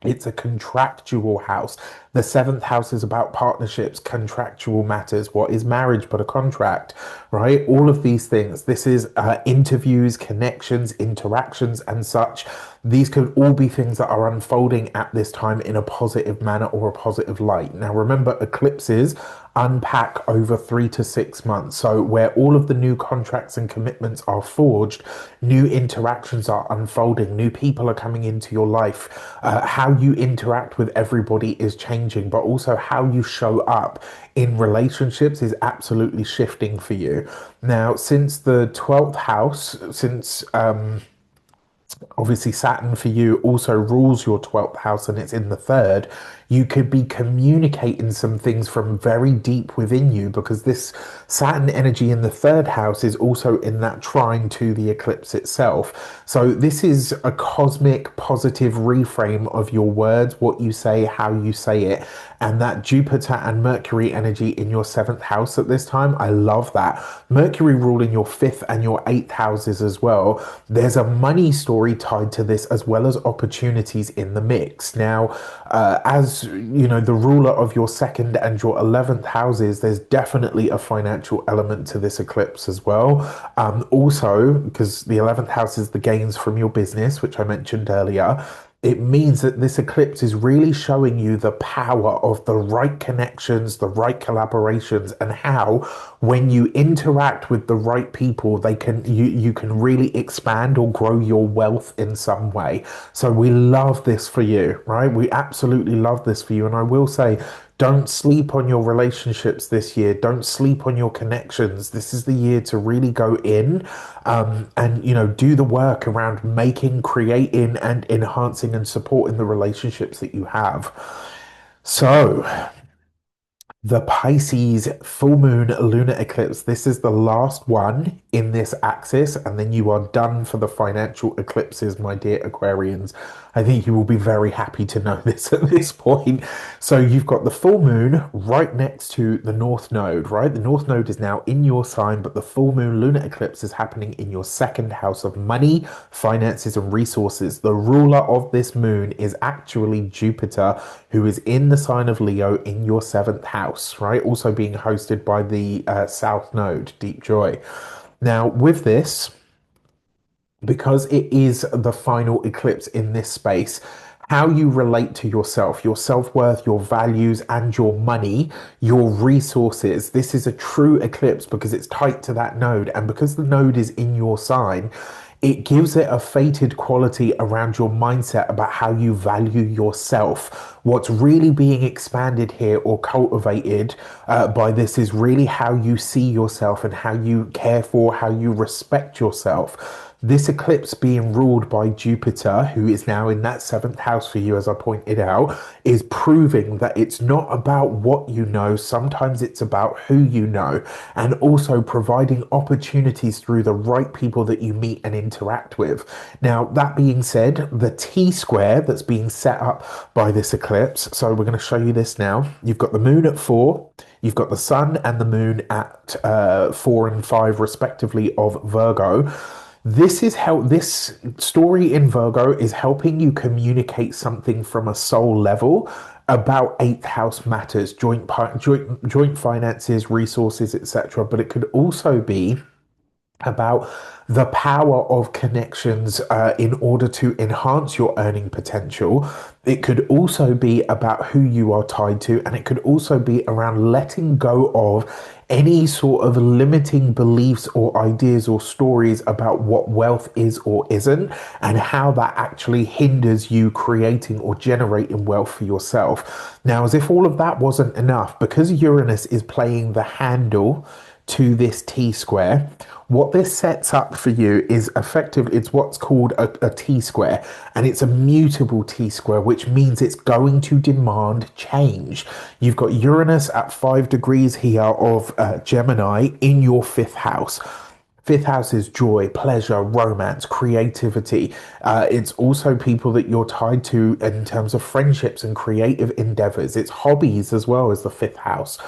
It's a contractual house. The seventh house is about partnerships, contractual matters. What is marriage but a contract, right? All of these things. This is interviews, connections, interactions, and such. These could all be things that are unfolding at this time in a positive manner or a positive light. Now, remember, eclipses unpack over 3 to 6 months. So, where all of the new contracts and commitments are forged, new interactions are unfolding, new people are coming into your life. How you interact with everybody is changing, but also how you show up in relationships is absolutely shifting for you. Now, since the 12th house, since obviously Saturn for you also rules your 12th house and it's in the third, you could be communicating some things from very deep within you because this Saturn energy in the third house is also in that trine to the eclipse itself. So this is a cosmic positive reframe of your words, what you say, how you say it. And that Jupiter and Mercury energy in your seventh house at this time, I love that. Mercury ruling your fifth and your eighth houses as well. There's a money story tied to this as well as opportunities in the mix. Now, as you know, the ruler of your second and your 11th houses, there's definitely a financial element to this eclipse as well. Also, because the 11th house is the gains from your business, which I mentioned earlier, it means that this eclipse is really showing you the power of the right connections, the right collaborations, and how when you interact with the right people, you can really expand or grow your wealth in some way. So we love this for you, right? We absolutely love this for you. And I will say, don't sleep on your relationships this year. Don't sleep on your connections. This is the year to really go in, and do the work around making, creating, and enhancing and supporting the relationships that you have. So, the Pisces full moon lunar eclipse. This is the last one in this axis, and then you are done for the financial eclipses, my dear Aquarians. I think you will be very happy to know this at this point. So you've got the full moon right next to the North Node, right? The North Node is now in your sign, but the full moon lunar eclipse is happening in your second house of money, finances, and resources. The ruler of this moon is actually Jupiter, who is in the sign of Leo in your seventh house, right? Also being hosted by the South Node, Deep Joy. Now, with this, because it is the final eclipse in this space, how you relate to yourself, your self-worth, your values, and your money, your resources. This is a true eclipse because it's tight to that node. And because the node is in your sign, it gives it a fated quality around your mindset about how you value yourself. What's really being expanded here or cultivated by this is really how you see yourself and how you care for, how you respect yourself. This eclipse being ruled by Jupiter, who is now in that seventh house for you, as I pointed out, is proving that it's not about what you know. Sometimes it's about who you know, and also providing opportunities through the right people that you meet and interact with. Now, that being said, the T square that's being set up by this eclipse, so we're going to show you this now. You've got the moon at 4. You've got the sun and the moon at 4 and 5, respectively, of Virgo. This is how this story in Virgo is helping you communicate something from a soul level about eighth house matters, joint finances, resources, etc. But it could also be about the power of connections in order to enhance your earning potential. It could also be about who you are tied to, and it could also be around letting go of any sort of limiting beliefs or ideas or stories about what wealth is or isn't, and how that actually hinders you creating or generating wealth for yourself. Now, as if all of that wasn't enough, because Uranus is playing the handle to this T square, what this sets up for you is effectively, it's what's called a T square, and it's a mutable T square, which means it's going to demand change. You've got Uranus at 5 degrees here of Gemini in your fifth house. Fifth house is joy, pleasure, romance, creativity. It's also people that you're tied to in terms of friendships and creative endeavors. It's hobbies as well as the fifth house.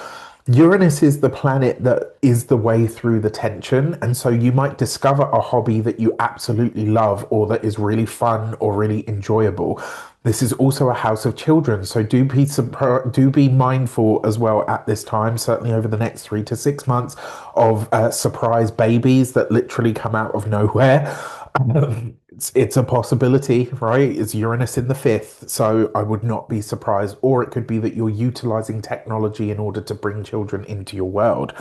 Uranus is the planet that is the way through the tension. And so you might discover a hobby that you absolutely love or that is really fun or really enjoyable. This is also a house of children. So do be mindful as well at this time, certainly over the next 3 to 6 months, of surprise babies that literally come out of nowhere. It's a possibility, right? It's Uranus in the fifth, so I would not be surprised. Or it could be that you're utilizing technology in order to bring children into your world.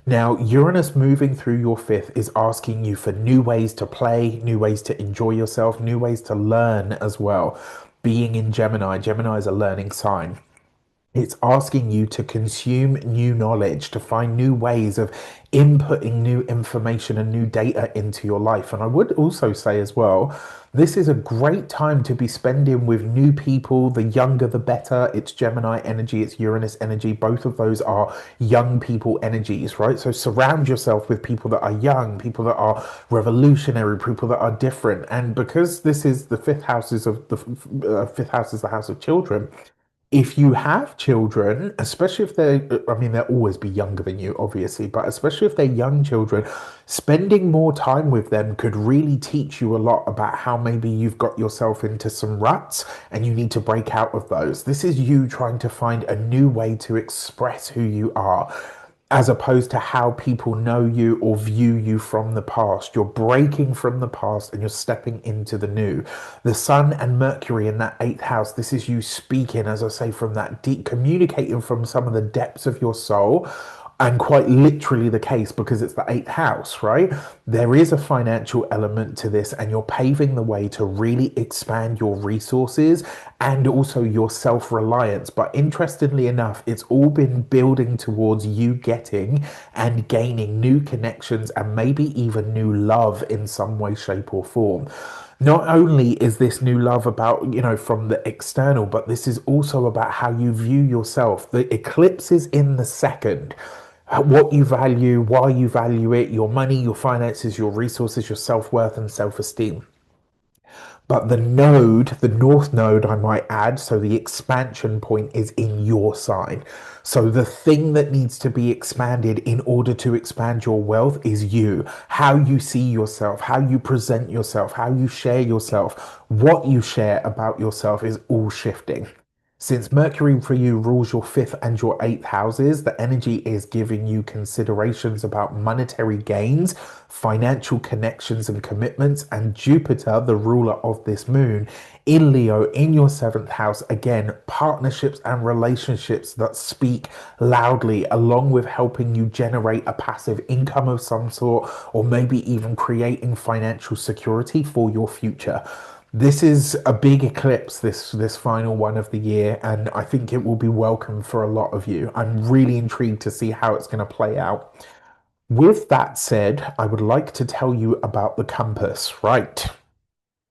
Now, Uranus moving through your fifth is asking you for new ways to play, new ways to enjoy yourself, new ways to learn as well. Being in Gemini, Gemini is a learning sign. It's asking you to consume new knowledge, to find new ways of inputting new information and new data into your life. And I would also say as well, this is a great time to be spending with new people. The younger, the better. It's Gemini energy, it's Uranus energy. Both of those are young people energies, right? So surround yourself with people that are young, people that are revolutionary, people that are different. And because this is the fifth houses of the fifth house is the house of children, if you have children, especially if I mean, they'll always be younger than you, obviously, but especially if they're young children, spending more time with them could really teach you a lot about how maybe you've got yourself into some ruts and you need to break out of those. This is you trying to find a new way to express who you are, as opposed to how people know you or view you from the past. You're breaking from the past and you're stepping into the new. The Sun and Mercury in that eighth house, this is you speaking, as I say, from that deep, communicating from some of the depths of your soul. And quite literally the case, because it's the eighth house, right? There is a financial element to this, and you're paving the way to really expand your resources and also your self-reliance. But interestingly enough, it's all been building towards you getting and gaining new connections and maybe even new love in some way, shape, or form. Not only is this new love about, from the external, but this is also about how you view yourself. The eclipse is in the second. What you value, why you value it, your money, your finances, your resources, your self-worth and self-esteem. But the node, the north node, I might add, so the expansion point is in your sign. So the thing that needs to be expanded in order to expand your wealth is you. How you see yourself, how you present yourself, how you share yourself, what you share about yourself is all shifting. Since Mercury for you rules your fifth and your eighth houses, the energy is giving you considerations about monetary gains, financial connections and commitments, and Jupiter, the ruler of this moon, in Leo, in your seventh house, again, partnerships and relationships that speak loudly, along with helping you generate a passive income of some sort, or maybe even creating financial security for your future. This is a big eclipse, this final one of the year, and I think it will be welcome for a lot of you. I'm really intrigued to see how it's going to play out. With that said, I would like to tell you about the compass, right?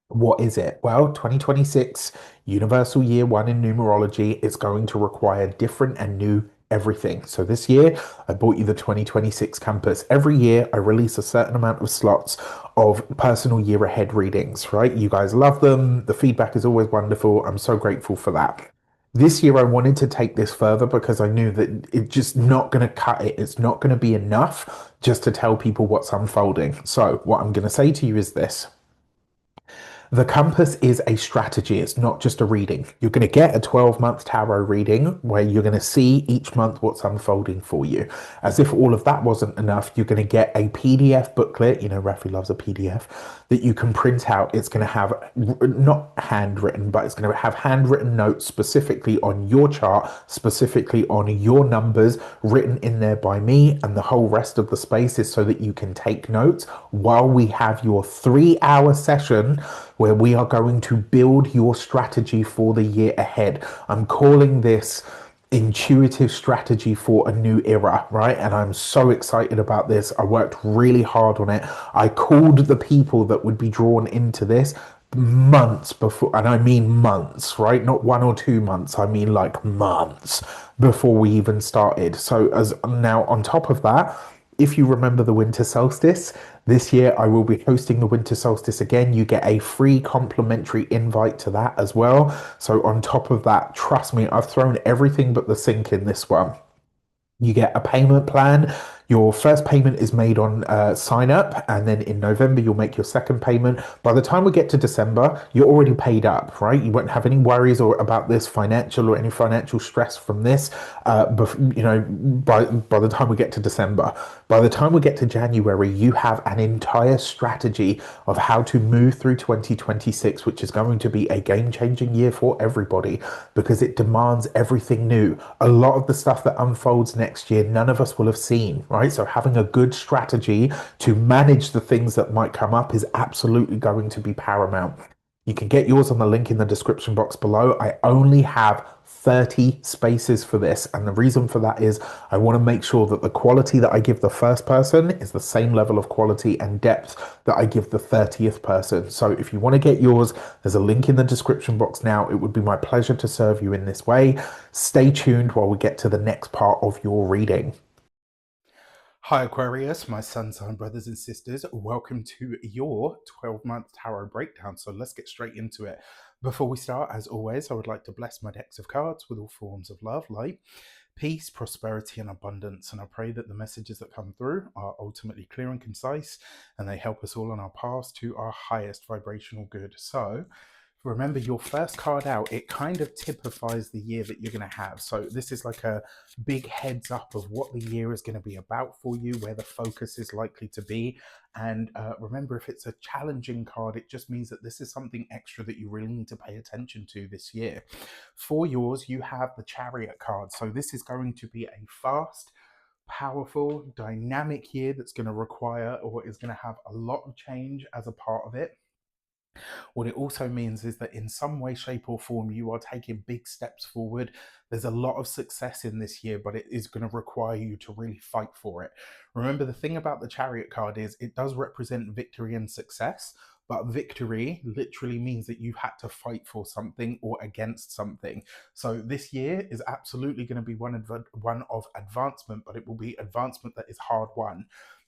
What is it? Well, 2026, Universal Year 1 in numerology, is going to require different and new everything. So this year, I bought you the 2026 compass. Every year, I release a certain amount of slots of personal year ahead readings, right? You guys love them. The feedback is always wonderful. I'm so grateful for that. This year, I wanted to take this further because I knew that it's just not going to cut it. It's not going to be enough just to tell people what's unfolding. So, what I'm going to say to you is this. The compass is a strategy. It's not just a reading. You're going to get a 12-month tarot reading where you're going to see each month what's unfolding for you. As if all of that wasn't enough, you're going to get a PDF booklet. You know, Rafi loves a PDF that you can print out. It's going to have not handwritten, but it's going to have handwritten notes specifically on your chart, specifically on your numbers, written in there by me. And the whole rest of the space is so that you can take notes while we have your 3-hour session where we are going to build your strategy for the year ahead. I'm calling this intuitive strategy for a new era, right? And I'm so excited about this. I worked really hard on it. I called the people that would be drawn into this months before, and I mean months, right? Not 1 or 2 months. I mean like months before we even started. So as now on top of that, if you remember the winter solstice, this year I will be hosting the winter solstice again. You get a free complimentary invite to that as well. So on top of that, trust me, I've thrown everything but the sink in this one. You get a payment plan. Your first payment is made on sign up, and then in November, you'll make your second payment. By the time we get to December, you're already paid up, right? You won't have any worries or about this financial or any financial stress from this. By the time we get to December, by the time we get to January, you have an entire strategy of how to move through 2026, which is going to be a game-changing year for everybody because it demands everything new. A lot of the stuff that unfolds next year, none of us will have seen, right? So having a good strategy to manage the things that might come up is absolutely going to be paramount. You can get yours on the link in the description box below. I only have 30 spaces for this. And the reason for that is I want to make sure that the quality that I give the first person is the same level of quality and depth that I give the 30th person. So if you want to get yours, there's a link in the description box now. It would be my pleasure to serve you in this way. Stay tuned while we get to the next part of your reading. Hi Aquarius, my sun sign brothers and sisters. Welcome to your 12-month tarot breakdown. So let's get straight into it. Before we start, as always, I would like to bless my decks of cards with all forms of love, light, peace, prosperity, and abundance. And I pray that the messages that come through are ultimately clear and concise, and they help us all on our path to our highest vibrational good. So remember, your first card out, it kind of typifies the year that you're going to have. So this is like a big heads up of what the year is going to be about for you, where the focus is likely to be. And remember, if it's a challenging card, it just means that this is something extra that you really need to pay attention to this year. For yours, you have the Chariot card. So this is going to be a fast, powerful, dynamic year that's going to require, or is going to have a lot of change as a part of it. What it also means is that in some way, shape, or form, you are taking big steps forward. There's a lot of success in this year, but it is going to require you to really fight for it. Remember, the thing about the Chariot card is it does represent victory and success, but victory literally means that you had to fight for something or against something. So this year is absolutely going to be one of advancement, but it will be advancement that is hard won.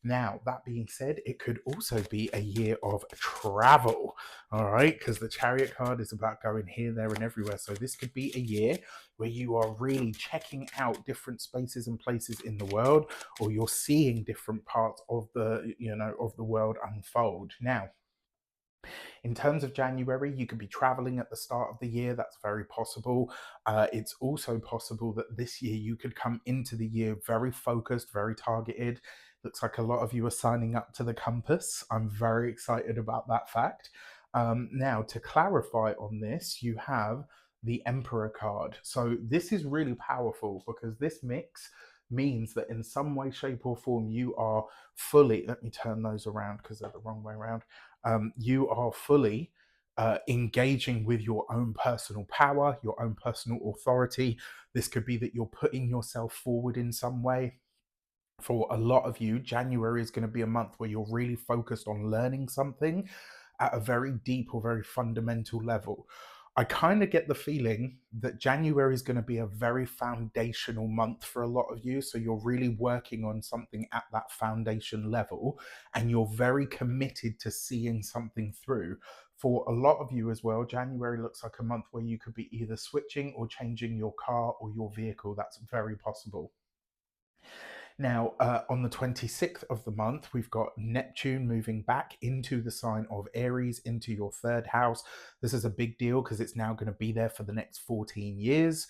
Now, that being said, it could also be a year of travel, all right? Because the Chariot card is about going here, there, and everywhere. So this could be a year where you are really checking out different spaces and places in the world, or you're seeing different parts of the, of the world unfold. Now, In terms of January, you could be traveling at the start of the year. That's very possible. It's also possible that this year you could come into the year very focused, very targeted. Looks like a lot of you are signing up to the compass. I'm very excited about that fact. Now, to clarify on this, you have the Emperor card. So, this is really powerful because this mix means that in some way, shape, or form, you are fully, let me turn those around because they're the wrong way around. You are fully engaging with your own personal power, your own personal authority. This could be that you're putting yourself forward in some way. For a lot of you, January is going to be a month where you're really focused on learning something at a very deep or very fundamental level. I kind of get the feeling that January is going to be a very foundational month for a lot of you. So you're really working on something at that foundation level and you're very committed to seeing something through. For a lot of you as well, January looks like a month where you could be either switching or changing your car or your vehicle. That's very possible. Now, on the 26th of the month, we've got Neptune moving back into the sign of Aries, into your third house. This is a big deal because it's now going to be there for the next 14 years.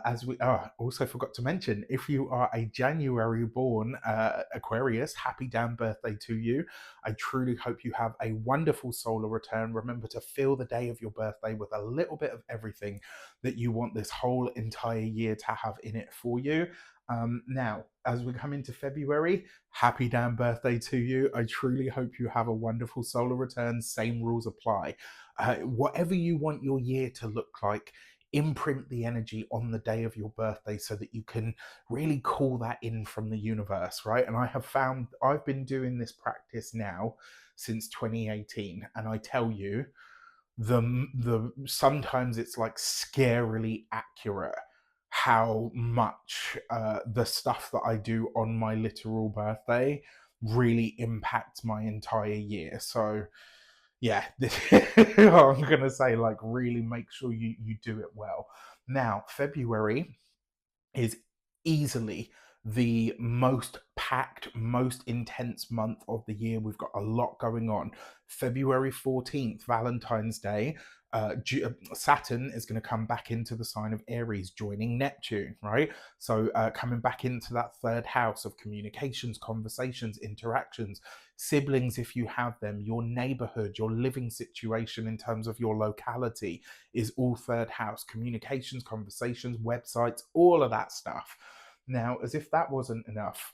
As we also forgot to mention, if you are a January born Aquarius, happy damn birthday to you. I truly hope you have a wonderful solar return. Remember to fill the day of your birthday with a little bit of everything that you want this whole entire year to have in it for you. Now, as we come into February, happy damn birthday to you. I truly hope you have a wonderful solar return. Same rules apply. Whatever you want your year to look like, imprint the energy on the day of your birthday so that you can really call that in from the universe, right? And I have found I've been doing this practice now since 2018, and I tell you, the sometimes it's like scarily accurate how much the stuff that I do on my literal birthday really impacts my entire year. So yeah, I'm gonna say, like, really make sure you do it well. Now, February is easily the most packed, most intense month of the year. We've got a lot going on. February 14th, Valentine's Day, Saturn is going to come back into the sign of Aries, joining Neptune, right? So, coming back into that third house of communications, conversations, interactions, siblings, if you have them, your neighborhood, your living situation in terms of your locality is all third house. Communications, conversations, websites, all of that stuff. Now, as if that wasn't enough,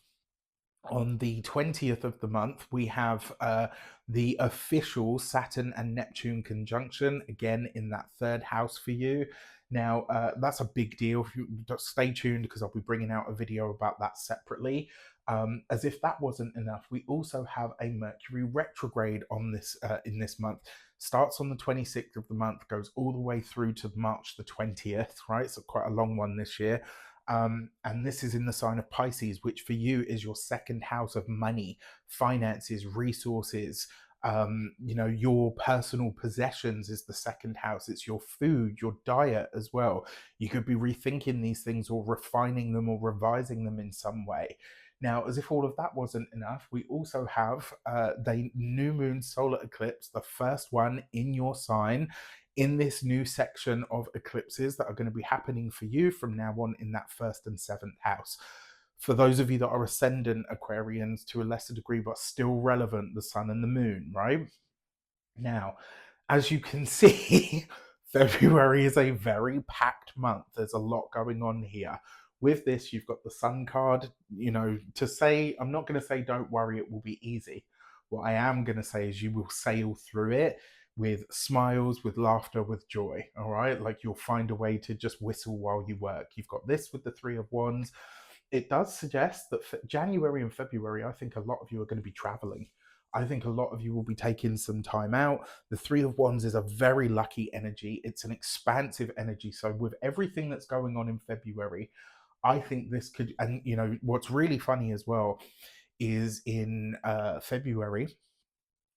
on the 20th of the month, we have the official Saturn and Neptune conjunction, again in that third house for you. Now, that's a big deal. If you just stay tuned because I'll be bringing out a video about that separately. As if that wasn't enough, we also have a Mercury retrograde on this in this month. Starts on the 26th of the month, goes all the way through to March the 20th, right? So quite a long one this year. And this is in the sign of Pisces, which for you is your second house of money, finances, resources. Your personal possessions is the second house. It's your food, your diet as well. You could be rethinking these things or refining them or revising them in some way. Now, as if all of that wasn't enough, we also have the new moon solar eclipse, the first one in your sign, in this new section of eclipses that are going to be happening for you from now on in that first and seventh house. For those of you that are ascendant Aquarians to a lesser degree, but still relevant, the sun and the moon, right? Now, as you can see, February is a very packed month. There's a lot going on here. With this, you've got the sun card, to say, I'm not going to say, don't worry, it will be easy. What I am going to say is you will sail through it with smiles, with laughter, with joy. All right. Like you'll find a way to just whistle while you work. You've got this with the Three of Wands. It does suggest that for January and February, I think a lot of you are going to be traveling. I think a lot of you will be taking some time out. The Three of Wands is a very lucky energy. It's an expansive energy. So with everything that's going on in February, I think this could, and what's really funny as well is in February,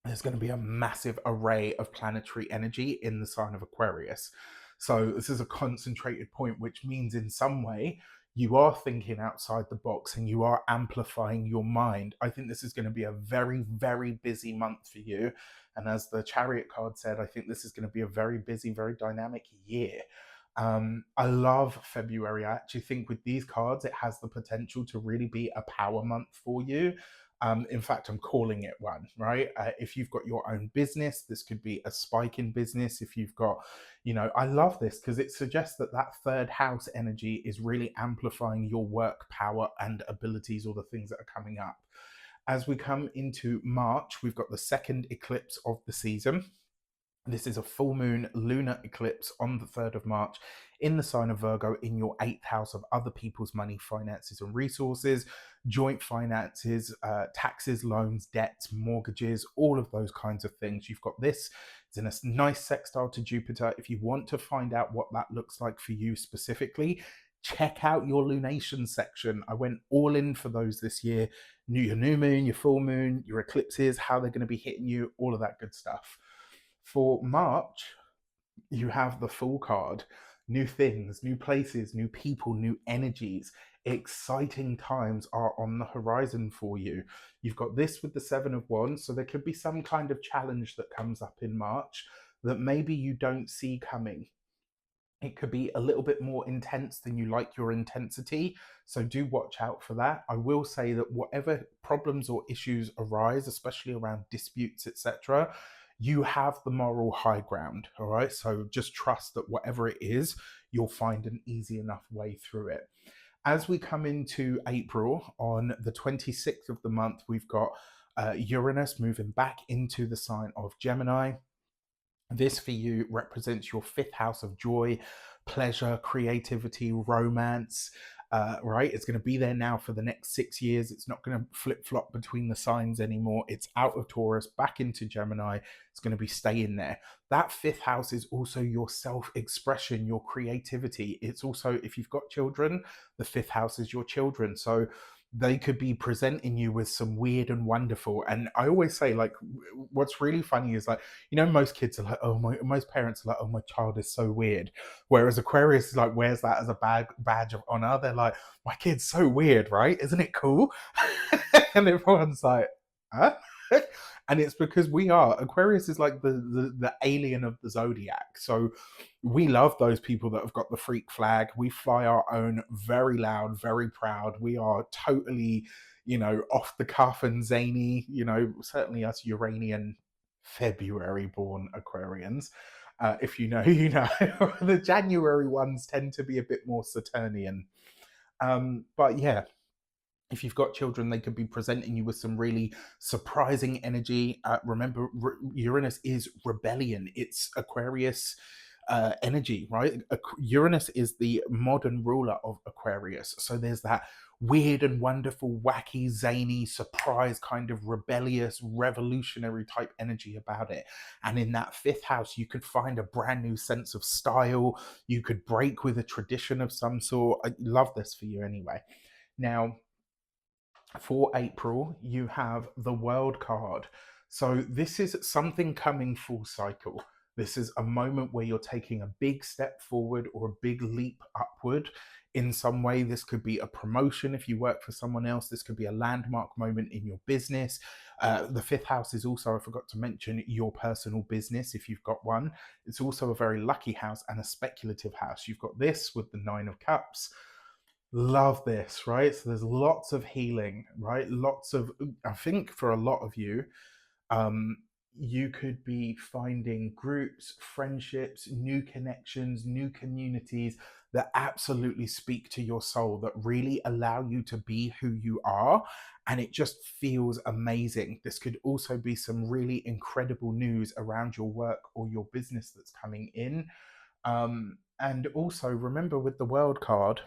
there's going to be a massive array of planetary energy in the sign of Aquarius. So this is a concentrated point, which means in some way you are thinking outside the box and you are amplifying your mind. I think this is going to be a very, very busy month for you. And as the Chariot card said, I think this is going to be a very busy, very dynamic year. I love February. I actually think with these cards, it has the potential to really be a power month for you. In fact, I'm calling it one, right? If you've got your own business, this could be a spike in business. If you've got, I love this because it suggests that that third house energy is really amplifying your work power and abilities, or the things that are coming up. As we come into March, we've got the second eclipse of the season. This is a full moon lunar eclipse on the 3rd of March in the sign of Virgo, in your 8th house of other people's money, finances, and resources, joint finances, taxes, loans, debts, mortgages, all of those kinds of things. You've got this. It's in a nice sextile to Jupiter. If you want to find out what that looks like for you specifically, check out your lunation section. I went all in for those this year. Your new moon, your full moon, your eclipses, how they're going to be hitting you, all of that good stuff. For March, you have the Fool card. New things, new places, new people, new energies. Exciting times are on the horizon for you. You've got this with the Seven of Wands, so there could be some kind of challenge that comes up in March that maybe you don't see coming. It could be a little bit more intense than you like your intensity, so do watch out for that. I will say that whatever problems or issues arise, especially around disputes, etc., you have the moral high ground, all right? So just trust that whatever it is, you'll find an easy enough way through it. As we come into April, on the 26th of the month, we've got Uranus moving back into the sign of Gemini. This for you represents your 5th house of joy, pleasure, creativity, romance. Right? It's going to be there now for the next 6 years. It's not going to flip flop between the signs anymore. It's out of Taurus, back into Gemini. It's going to be staying there. That 5th house is also your self expression, your creativity. It's also, if you've got children, the 5th house is your children. So they could be presenting you with some weird and wonderful. And I always say, like, what's really funny is, like, most kids are like, most parents are like, oh, my child is so weird. Whereas Aquarius is like, wears that as a badge of honor. They're like, my kid's so weird, right? Isn't it cool? And everyone's like, huh? And it's because Aquarius is like the alien of the zodiac. So we love those people that have got the freak flag. We fly our own, very loud, very proud. We are totally, off the cuff and zany, certainly us Uranian February born Aquarians. If you know, you know. The January ones tend to be a bit more Saturnian. But yeah, if you've got children, they could be presenting you with some really surprising energy. Remember, Uranus is rebellion. It's Aquarius energy, right? Uranus is the modern ruler of Aquarius. So there's that weird and wonderful, wacky, zany, surprise, kind of rebellious, revolutionary type energy about it. And in that 5th house, you could find a brand new sense of style. You could break with a tradition of some sort. I love this for you anyway. Now, for April, you have the World card. So this is something coming full cycle. This is a moment where you're taking a big step forward or a big leap upward in some way. This could be a promotion if you work for someone else. This could be a landmark moment in your business. The 5th house is also, I forgot to mention, your personal business if you've got one. It's also a very lucky house and a speculative house. You've got this with the 9 of Cups. Love this, right? So there's lots of healing, right? I think for a lot of you, you could be finding groups, friendships, new connections, new communities that absolutely speak to your soul, that really allow you to be who you are. And it just feels amazing. This could also be some really incredible news around your work or your business that's coming in. And also remember, with the World card,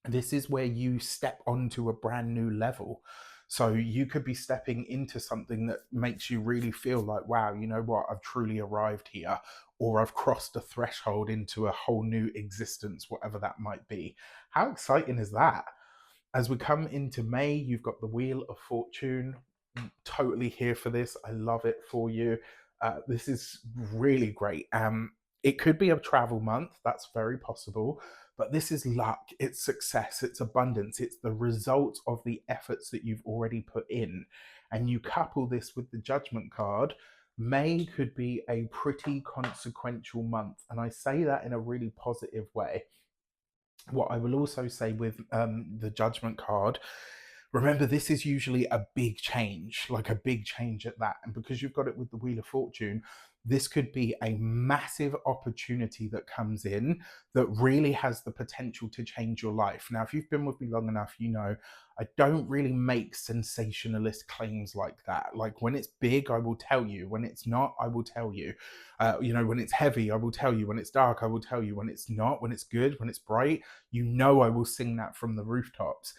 this is where you step onto a brand new level. So you could be stepping into something that makes you really feel like, wow, you know what, I've truly arrived here, or I've crossed a threshold into a whole new existence, whatever that might be. How exciting is that? As we come into May, you've got the Wheel of Fortune. Totally here for this. I love it for you. This is really great. It could be a travel month. That's very possible. But this is luck, it's success, it's abundance, it's the result of the efforts that you've already put in. And you couple this with the Judgment card. May could be a pretty consequential month. And I say that in a really positive way. What I will also say with the Judgment card, remember, this is usually a big change, like a big change at that. And because you've got it with the Wheel of Fortune, this could be a massive opportunity that comes in that really has the potential to change your life. Now, if you've been with me long enough, you know I don't really make sensationalist claims like that. Like, when it's big, I will tell you. When it's not, I will tell you. When it's heavy, I will tell you. When it's dark, I will tell you. When it's not, when it's good, when it's bright, I will sing that from the rooftops.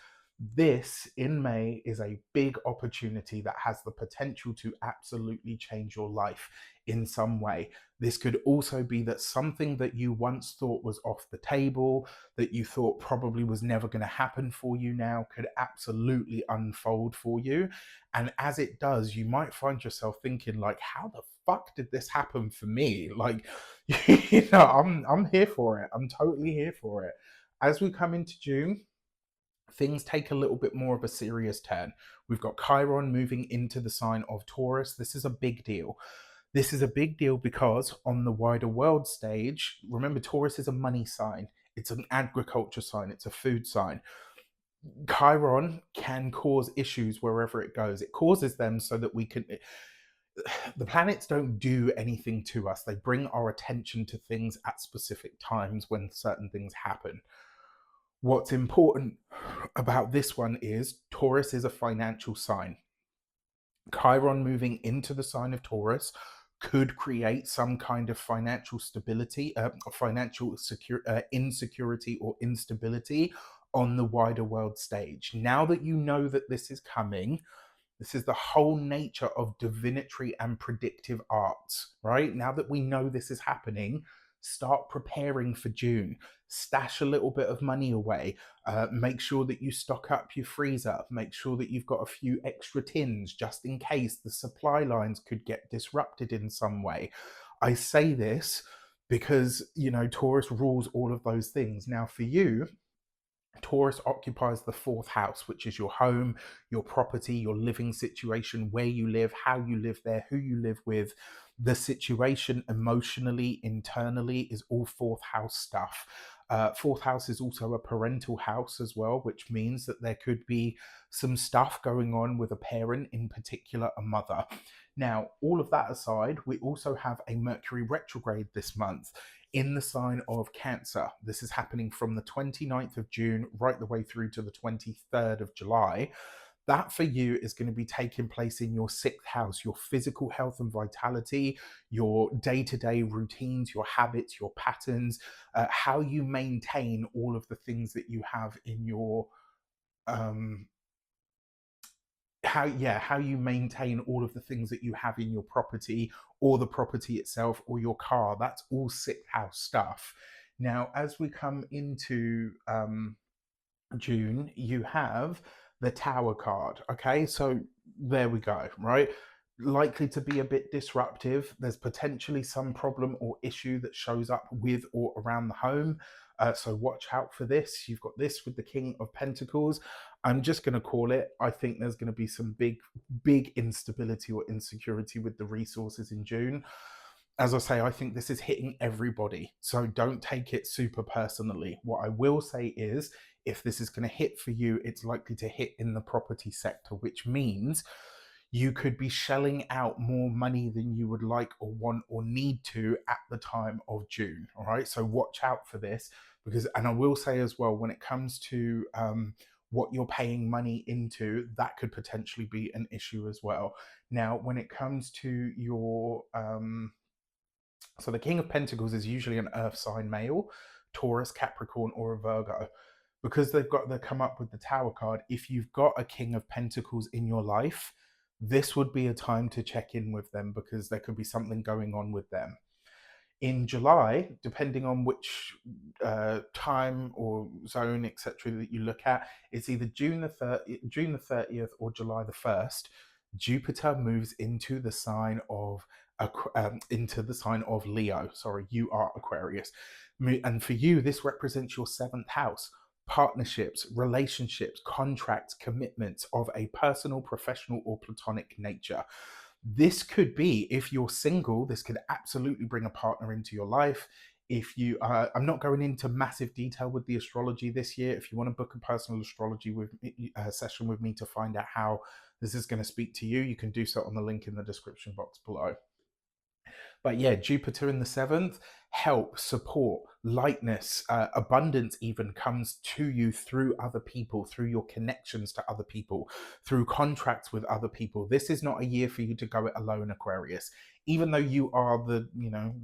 This in May is a big opportunity that has the potential to absolutely change your life in some way. This could also be that something that you once thought was off the table, that you thought probably was never going to happen for you now, could absolutely unfold for you. And as it does, you might find yourself thinking, like, how the fuck did this happen for me? Like, I'm here for it. I'm totally here for it. As we come into June, things take a little bit more of a serious turn. We've got Chiron moving into the sign of Taurus. This is a big deal. This is a big deal because on the wider world stage, remember, Taurus is a money sign. It's an agriculture sign. It's a food sign. Chiron can cause issues wherever it goes. It causes them so that we can... The planets don't do anything to us. They bring our attention to things at specific times when certain things happen. What's important about this one is Taurus is a financial sign. Chiron moving into the sign of Taurus could create some kind of financial stability, insecurity or instability on the wider world stage. Now that you know that this is coming, this is the whole nature of divinatory and predictive arts, right? Now that we know this is happening, start preparing for June. Stash a little bit of money away. Make sure that you stock up your freezer. Make sure that you've got a few extra tins just in case the supply lines could get disrupted in some way. I say this because, Taurus rules all of those things. Now, for you, Taurus occupies the fourth house, which is your home, your property, your living situation, where you live, how you live there, who you live with. The situation emotionally, internally, is all fourth house stuff. Fourth house is also a parental house as well, which means that there could be some stuff going on with a parent, in particular a mother. Now, all of that aside, we also have a Mercury retrograde this month in the sign of Cancer. This is happening from the 29th of June right the way through to the 23rd of July. That for you is going to be taking place in your sixth house, your physical health and vitality, your day-to-day routines, your habits, your patterns, how you maintain all of the things that you have in your how you maintain all of the things that you have in your property or the property itself or your car. That's all sixth house stuff. Now, as we come into June, you have the Tower card. Okay, so there we go, right? Likely to be a bit disruptive. There's potentially some problem or issue that shows up with or around the home. So watch out for this. You've got this with the King of Pentacles. I'm just going to call it. I think there's going to be some big instability or insecurity with the resources in June. As I say, I think this is hitting everybody. So don't take it super personally. What I will say is, if this is going to hit for you, it's likely to hit in the property sector, which means you could be shelling out more money than you would like or want or need to at the time of June. All right. So watch out for this and I will say as well, when it comes to what you're paying money into, that could potentially be an issue as well. Now, when it comes to your, so the King of Pentacles is usually an earth sign male, Taurus, Capricorn, or a Virgo. Because they've come up with the Tower card, if you've got a King of Pentacles in your life, this would be a time to check in with them because there could be something going on with them. In July, depending on which time or zone, etc., that you look at, it's either June the 30th or July the 1st. Jupiter moves into the sign of Leo. Sorry, you are Aquarius. And for you, this represents your seventh house: partnerships, relationships, contracts, commitments of a personal, professional, or platonic nature. This could be, if you're single, this could absolutely bring a partner into your life. If you I'm not going into massive detail with the astrology this year. If you want to book a personal astrology with session with me to find out how this is going to speak to you, you can do so on the link in the description box below. But yeah, Jupiter in the seventh, help, support, lightness, abundance even comes to you through other people, through your connections to other people, through contracts with other people. This is not a year for you to go it alone, Aquarius. Even though you are the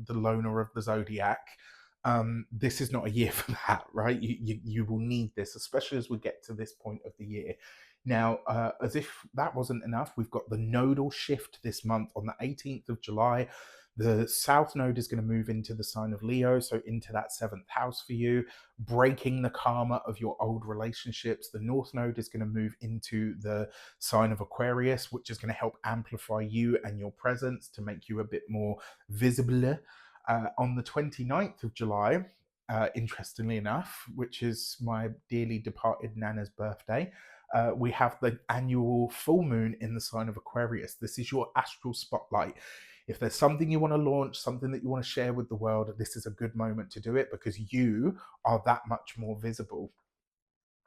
loner of the zodiac, this is not a year for that, right? You will need this, especially as we get to this point of the year. Now, as if that wasn't enough, we've got the nodal shift this month on the 18th of July. The South Node is going to move into the sign of Leo, so into that seventh house for you, breaking the karma of your old relationships. The North Node is going to move into the sign of Aquarius, which is going to help amplify you and your presence to make you a bit more visible. On the 29th of July, interestingly enough, which is my dearly departed Nana's birthday, we have the annual full moon in the sign of Aquarius. This is your astral spotlight. If there's something you want to launch, something that you want to share with the world, this is a good moment to do it because you are that much more visible.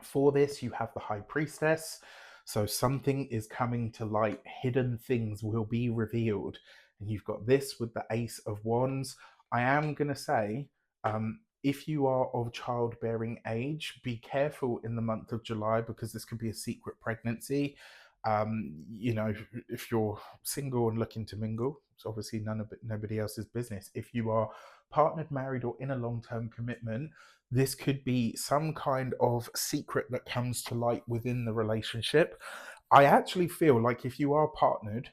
For this, you have the High Priestess. So something is coming to light. Hidden things will be revealed. And you've got this with the Ace of Wands. I am going to say, if you are of childbearing age, be careful in the month of July because this could be a secret pregnancy. If you're single and looking to mingle, it's obviously nobody else's business. If you are partnered, married, or in a long-term commitment, this could be some kind of secret that comes to light within the relationship. I actually feel like if you are partnered,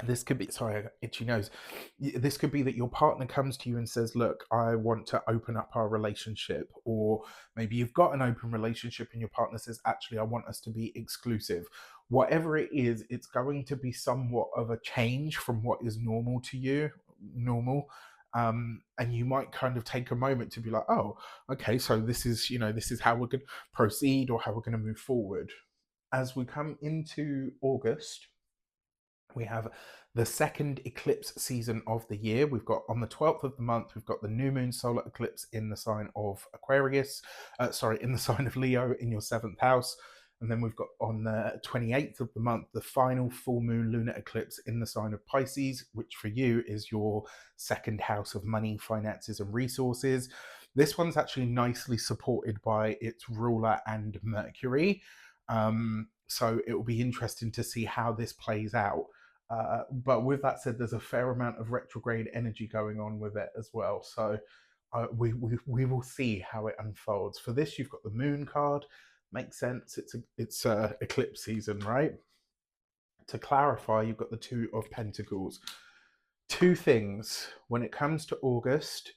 this could be, sorry, I got itchy nose. This could be that your partner comes to you and says, look, I want to open up our relationship. Or maybe you've got an open relationship and your partner says, actually, I want us to be exclusive. Whatever it is, it's going to be somewhat of a change from what is normal to you, normal. And you might kind of take a moment to be like, oh, okay, so this is how we're going to proceed or how we're going to move forward. As we come into August, we have the second eclipse season of the year. We've got on the 12th of the month, we've got the new moon solar eclipse in the sign of Aquarius, in the sign of Leo in your seventh house. And then we've got on the 28th of the month, the final full moon lunar eclipse in the sign of Pisces, which for you is your second house of money, finances, and resources. This one's actually nicely supported by its ruler and Mercury. So it will be interesting to see how this plays out. But with that said, there's a fair amount of retrograde energy going on with it as well. So we will see how it unfolds. For this, you've got the moon card. Makes sense. It's eclipse season, right? To clarify, you've got the Two of Pentacles. Two things when it comes to August: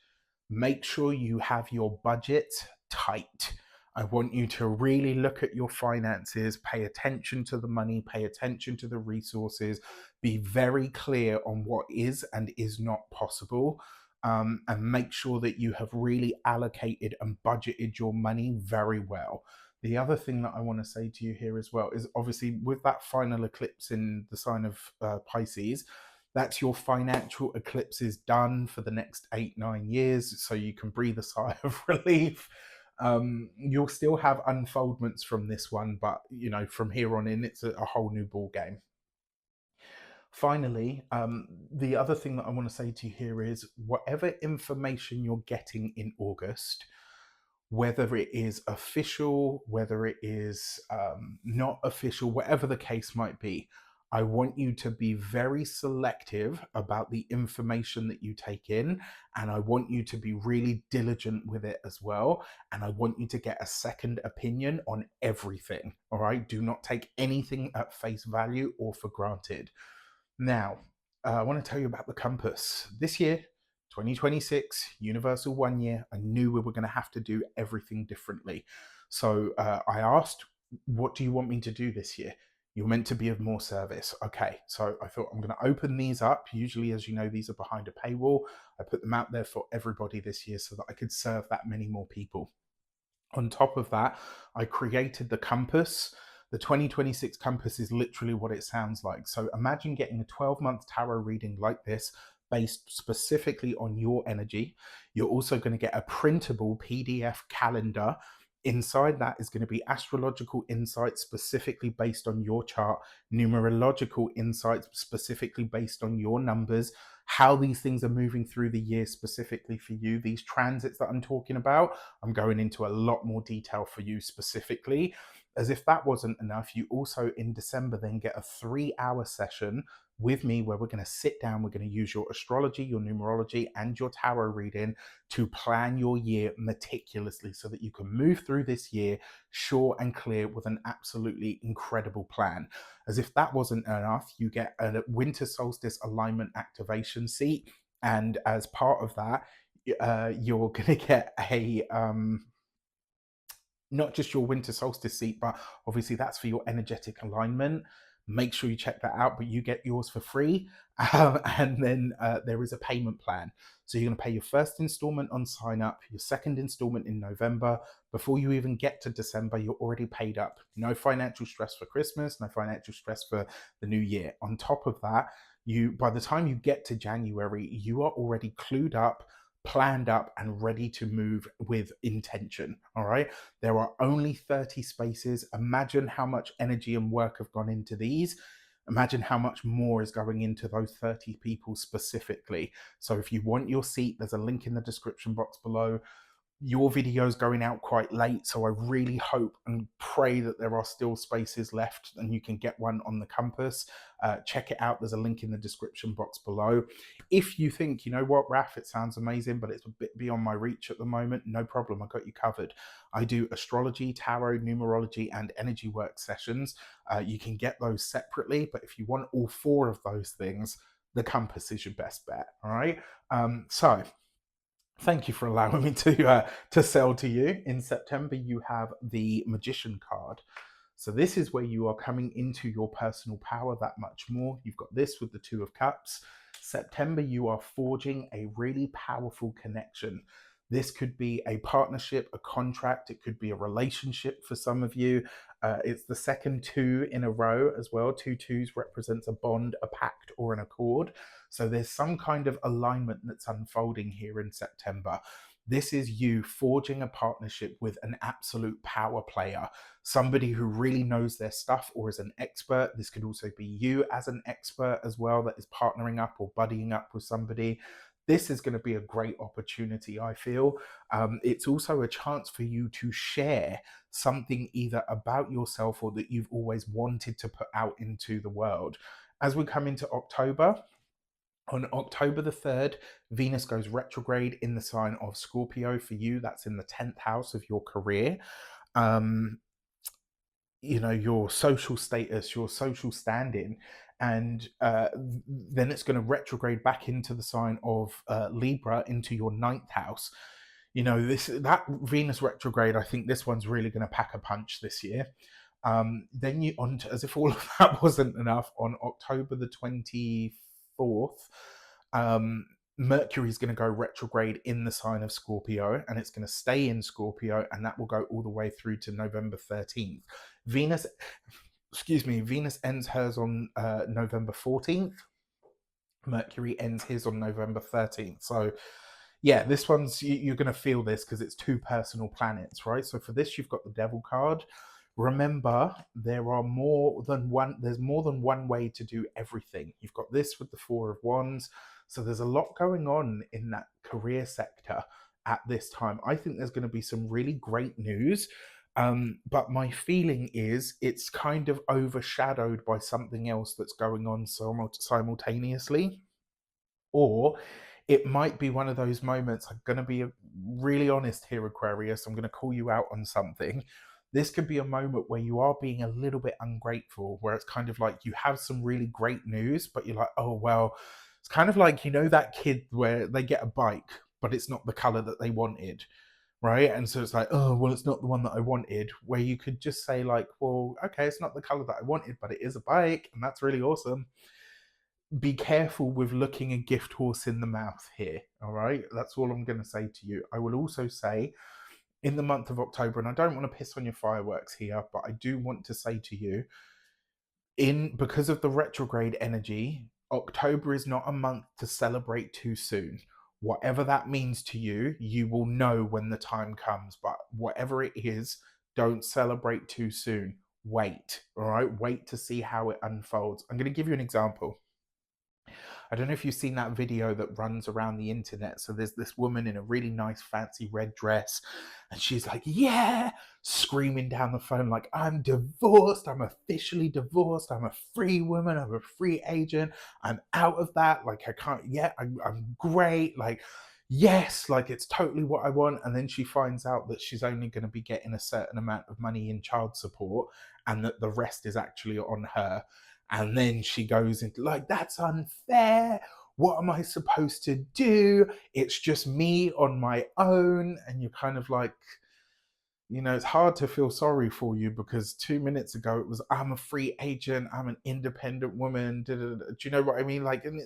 make sure you have your budget tight. I want you to really look at your finances, pay attention to the money, pay attention to the resources, be very clear on what is and is not possible, and make sure that you have really allocated and budgeted your money very well. The other thing that I want to say to you here as well is obviously with that final eclipse in the sign of Pisces, that's your financial eclipses done for the next 8-9 years, so you can breathe a sigh of relief. You'll still have unfoldments from this one, but from here on in, it's a whole new ball game. Finally, the other thing that I want to say to you here is whatever information you're getting in August, whether it is official, whether it is not official, whatever the case might be, I want you to be very selective about the information that you take in, and I want you to be really diligent with it as well. And I want you to get a second opinion on everything. All right. Do not take anything at face value or for granted. Now, I want to tell you about the compass. This year, 2026, universal 1 year, I knew we were going to have to do everything differently. So I asked, what do you want me to do this year? You're meant to be of more service. Okay, so I thought I'm going to open these up. Usually, as you know, these are behind a paywall. I put them out there for everybody this year so that I could serve that many more people. On top of that, I created the compass. The 2026 compass is literally what it sounds like. So imagine getting a 12-month tarot reading like this based specifically on your energy. You're also going to get a printable PDF calendar. Inside that is going to be astrological insights specifically based on your chart, numerological insights specifically based on your numbers, how these things are moving through the year specifically for you, these transits that I'm talking about. I'm going into a lot more detail for you specifically. As if that wasn't enough, you also in December then get a 3-hour session with me where we're going to sit down, we're going to use your astrology, your numerology, and your tarot reading to plan your year meticulously so that you can move through this year sure and clear with an absolutely incredible plan. As if that wasn't enough, you get a winter solstice alignment activation seat, and as part of that, you're going to get a not just your winter solstice seat, but obviously that's for your energetic alignment. Make sure you check that out, but you get yours for free. And then there is a payment plan. So you're going to pay your first installment on sign up, your second installment in November. Before you even get to December, you're already paid up. No financial stress for Christmas, no financial stress for the new year. On top of that, by the time you get to January, you are already clued up, planned up, and ready to move with intention. All right. There are only 30 spaces. Imagine how much energy and work have gone into these. Imagine how much more is going into those 30 people specifically. So if you want your seat, there's a link in the description box below. Your video is going out quite late, so I really hope and pray that there are still spaces left and you can get one on the compass. Check it out. There's a link in the description box below. If you think, you know what, Raf, it sounds amazing, but it's a bit beyond my reach at the moment, no problem. I got you covered. I do astrology, tarot, numerology, and energy work sessions. You can get those separately, but if you want all 4 of those things, the compass is your best bet. All right. So thank you for allowing me to sell to you. In September, you have the Magician card. So this is where you are coming into your personal power that much more. You've got this with the 2 of Cups. September, you are forging a really powerful connection. This could be a partnership, a contract. It could be a relationship for some of you. It's the second 2 in a row as well. 2 2s represents a bond, a pact, or an accord. So there's some kind of alignment that's unfolding here in September. This is you forging a partnership with an absolute power player, somebody who really knows their stuff or is an expert. This could also be you as an expert as well that is partnering up or buddying up with somebody. This is going to be a great opportunity, I feel. It's also a chance for you to share something either about yourself or that you've always wanted to put out into the world. As we come into October, on October the 3rd, Venus goes retrograde in the sign of Scorpio for you. That's in the 10th house of your career. Your social status, your social standing, and then it's going to retrograde back into the sign of Libra, into your 9th house. That Venus retrograde, I think this one's really going to pack a punch this year. Then you on to, as if all of that wasn't enough, on October the 24th, Mercury is going to go retrograde in the sign of Scorpio, and it's going to stay in Scorpio, and that will go all the way through to November 13th. Venus ends hers on November 14th. Mercury ends his on November 13th. So yeah, this one's, you're going to feel this because it's 2 personal planets, right? So for this, you've got the Devil card. Remember, there's more than one way to do everything. You've got this with the 4 of Wands. So there's a lot going on in that career sector at this time. I think there's going to be some really great news. But my feeling is it's kind of overshadowed by something else that's going on simultaneously. Or it might be one of those moments. I'm going to be really honest here, Aquarius. I'm going to call you out on something. This could be a moment where you are being a little bit ungrateful, where it's kind of like you have some really great news, but you're like, oh, well, it's kind of like, that kid where they get a bike, but it's not the color that they wanted. right? And so it's like, oh, well, it's not the one that I wanted. Where you could just say, like, well, okay, it's not the color that I wanted, but it is a bike, and that's really awesome. Be careful with looking a gift horse in the mouth here, all right? That's all I'm going to say to you. I will also say, in the month of October, and I don't want to piss on your fireworks here, but I do want to say to you, because of the retrograde energy, October is not a month to celebrate too soon. Whatever that means to you, you will know when the time comes. But whatever it is, don't celebrate too soon. Wait, all right? Wait to see how it unfolds. I'm going to give you an example. I don't know if you've seen that video that runs around the internet. So there's this woman in a really nice fancy red dress, and she's like, yeah, screaming down the phone like, I'm divorced, I'm officially divorced, I'm a free woman, I'm a free agent, I'm out of that, like I can't, yeah, I'm great, like, yes, like it's totally what I want. And then she finds out that she's only going to be getting a certain amount of money in child support, and that the rest is actually on her. And then she goes into like, that's unfair. What am I supposed to do? It's just me on my own. And you're kind of like, it's hard to feel sorry for you, because 2 minutes ago it was, I'm a free agent, I'm an independent woman. Da, da, da. Do you know what I mean? Like, and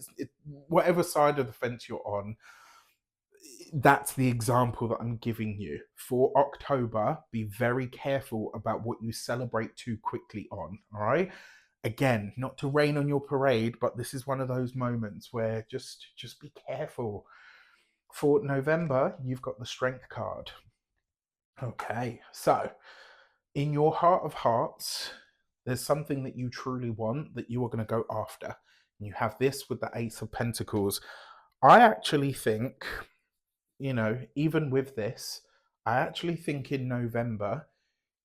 whatever side of the fence you're on, that's the example that I'm giving you. For October, be very careful about what you celebrate too quickly on, all right? Again, not to rain on your parade, but this is one of those moments where just be careful. For November, you've got the Strength card. Okay, so in your heart of hearts, there's something that you truly want that you are going to go after. And you have this with the Ace of Pentacles. I actually think, even with this, I actually think in November,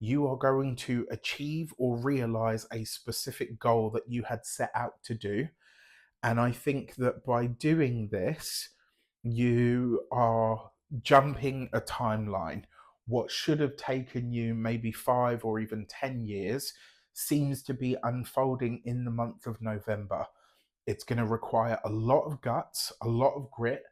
you are going to achieve or realize a specific goal that you had set out to do. And I think that by doing this, you are jumping a timeline. What should have taken you maybe 5 or even 10 years seems to be unfolding in the month of November. It's going to require a lot of guts, a lot of grit.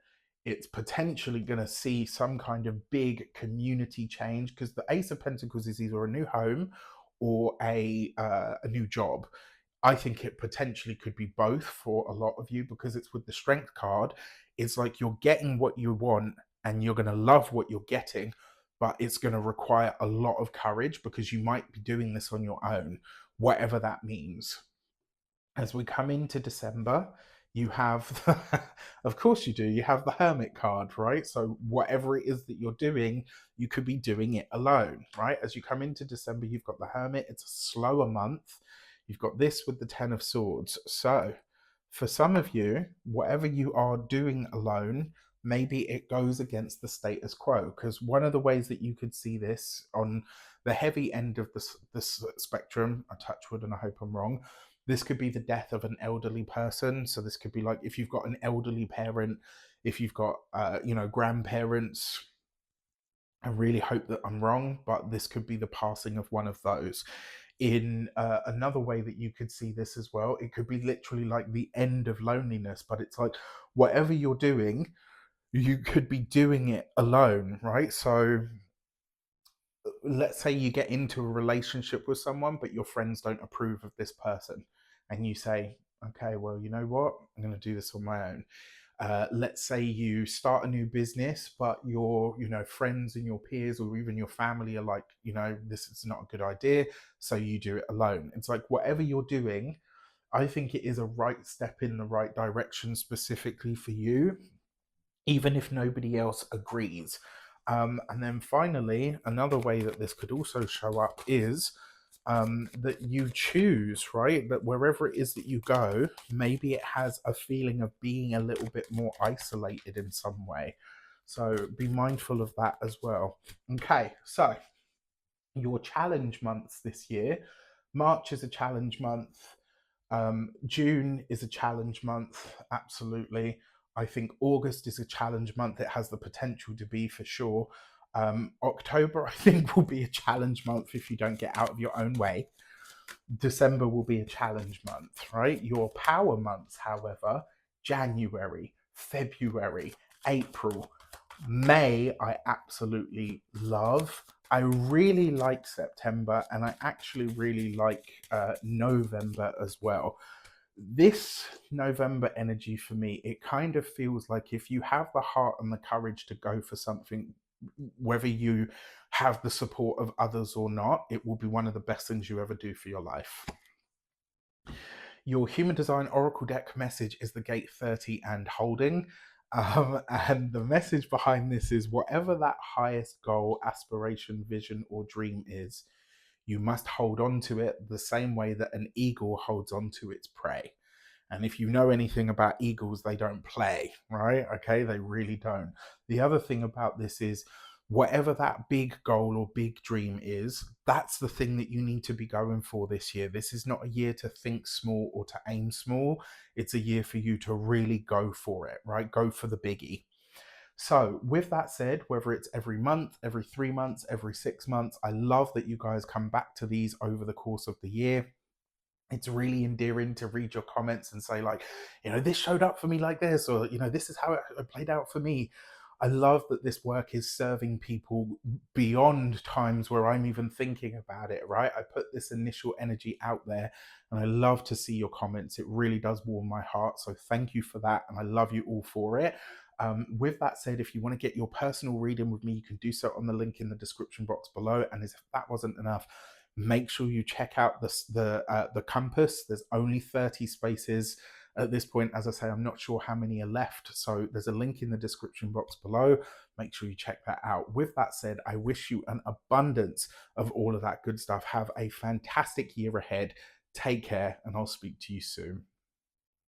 It's potentially going to see some kind of big community change, because the Ace of Pentacles is either a new home or a new job. I think it potentially could be both for a lot of you, because it's with the Strength card. It's like you're getting what you want and you're going to love what you're getting, but it's going to require a lot of courage, because you might be doing this on your own, whatever that means. As we come into December, you have, of course you do, you have the Hermit card, right? So whatever it is that you're doing, you could be doing it alone, right? As you come into December, you've got the Hermit. It's a slower month. You've got this with the Ten of Swords. So for some of you, whatever you are doing alone, maybe it goes against the status quo, because one of the ways that you could see this on the heavy end of this spectrum, I touch wood and I hope I'm wrong, this could be the death of an elderly person. So this could be like, if you've got an elderly parent, if you've got grandparents. I really hope that I'm wrong, but this could be the passing of one of those. In another way that you could see this as well, it could be literally like the end of loneliness, but it's like whatever you're doing, you could be doing it alone, right? So let's say you get into a relationship with someone, but your friends don't approve of this person. And you say, okay, well, you know what? I'm going to do this on my own. Let's say you start a new business, but your friends and your peers or even your family are like, this is not a good idea, so you do it alone. It's like whatever you're doing, I think it is a right step in the right direction specifically for you, even if nobody else agrees. And then finally, another way that this could also show up is that you choose, right? That wherever it is that you go, maybe it has a feeling of being a little bit more isolated in some way. So be mindful of that as well. Okay, so your challenge months this year. March is a challenge month. June is a challenge month, absolutely. I think August is a challenge month. It has the potential to be, for sure. October, I think, will be a challenge month if you don't get out of your own way. December will be a challenge month, right? Your power months, however, January, February, April, May, I absolutely love. I really like September, and I actually really like November as well. This November energy for me, it kind of feels like if you have the heart and the courage to go for something, whether you have the support of others or not, it will be one of the best things you ever do for your life. Your human design oracle deck message is the gate 30 and holding. And the message behind this is whatever that highest goal, aspiration, vision, or dream is, you must hold on to it the same way that an eagle holds on to its prey. And if you know anything about eagles, they don't play, right? Okay, they really don't. The other thing about this is whatever that big goal or big dream is, that's the thing that you need to be going for this year. This is not a year to think small or to aim small. It's a year for you to really go for it, right? Go for the biggie. So, with that said, whether it's every month, every 3 months, every 6 months, I love that you guys come back to these over the course of the year. It's really endearing to read your comments and say, like, this showed up for me like this, or, this is how it played out for me. I love that this work is serving people beyond times where I'm even thinking about it, right? I put this initial energy out there and I love to see your comments. It really does warm my heart. So thank you for that. And I love you all for it. With that said, if you want to get your personal reading with me, you can do so on the link in the description box below. And if that wasn't enough, make sure you check out the compass. There's only 30 spaces at this point. As I say, I'm not sure how many are left, so there's a link in the description box below. Make sure you check that out. With that said, I wish you an abundance of all of that good stuff. Have a fantastic year ahead. Take care, and I'll speak to you soon.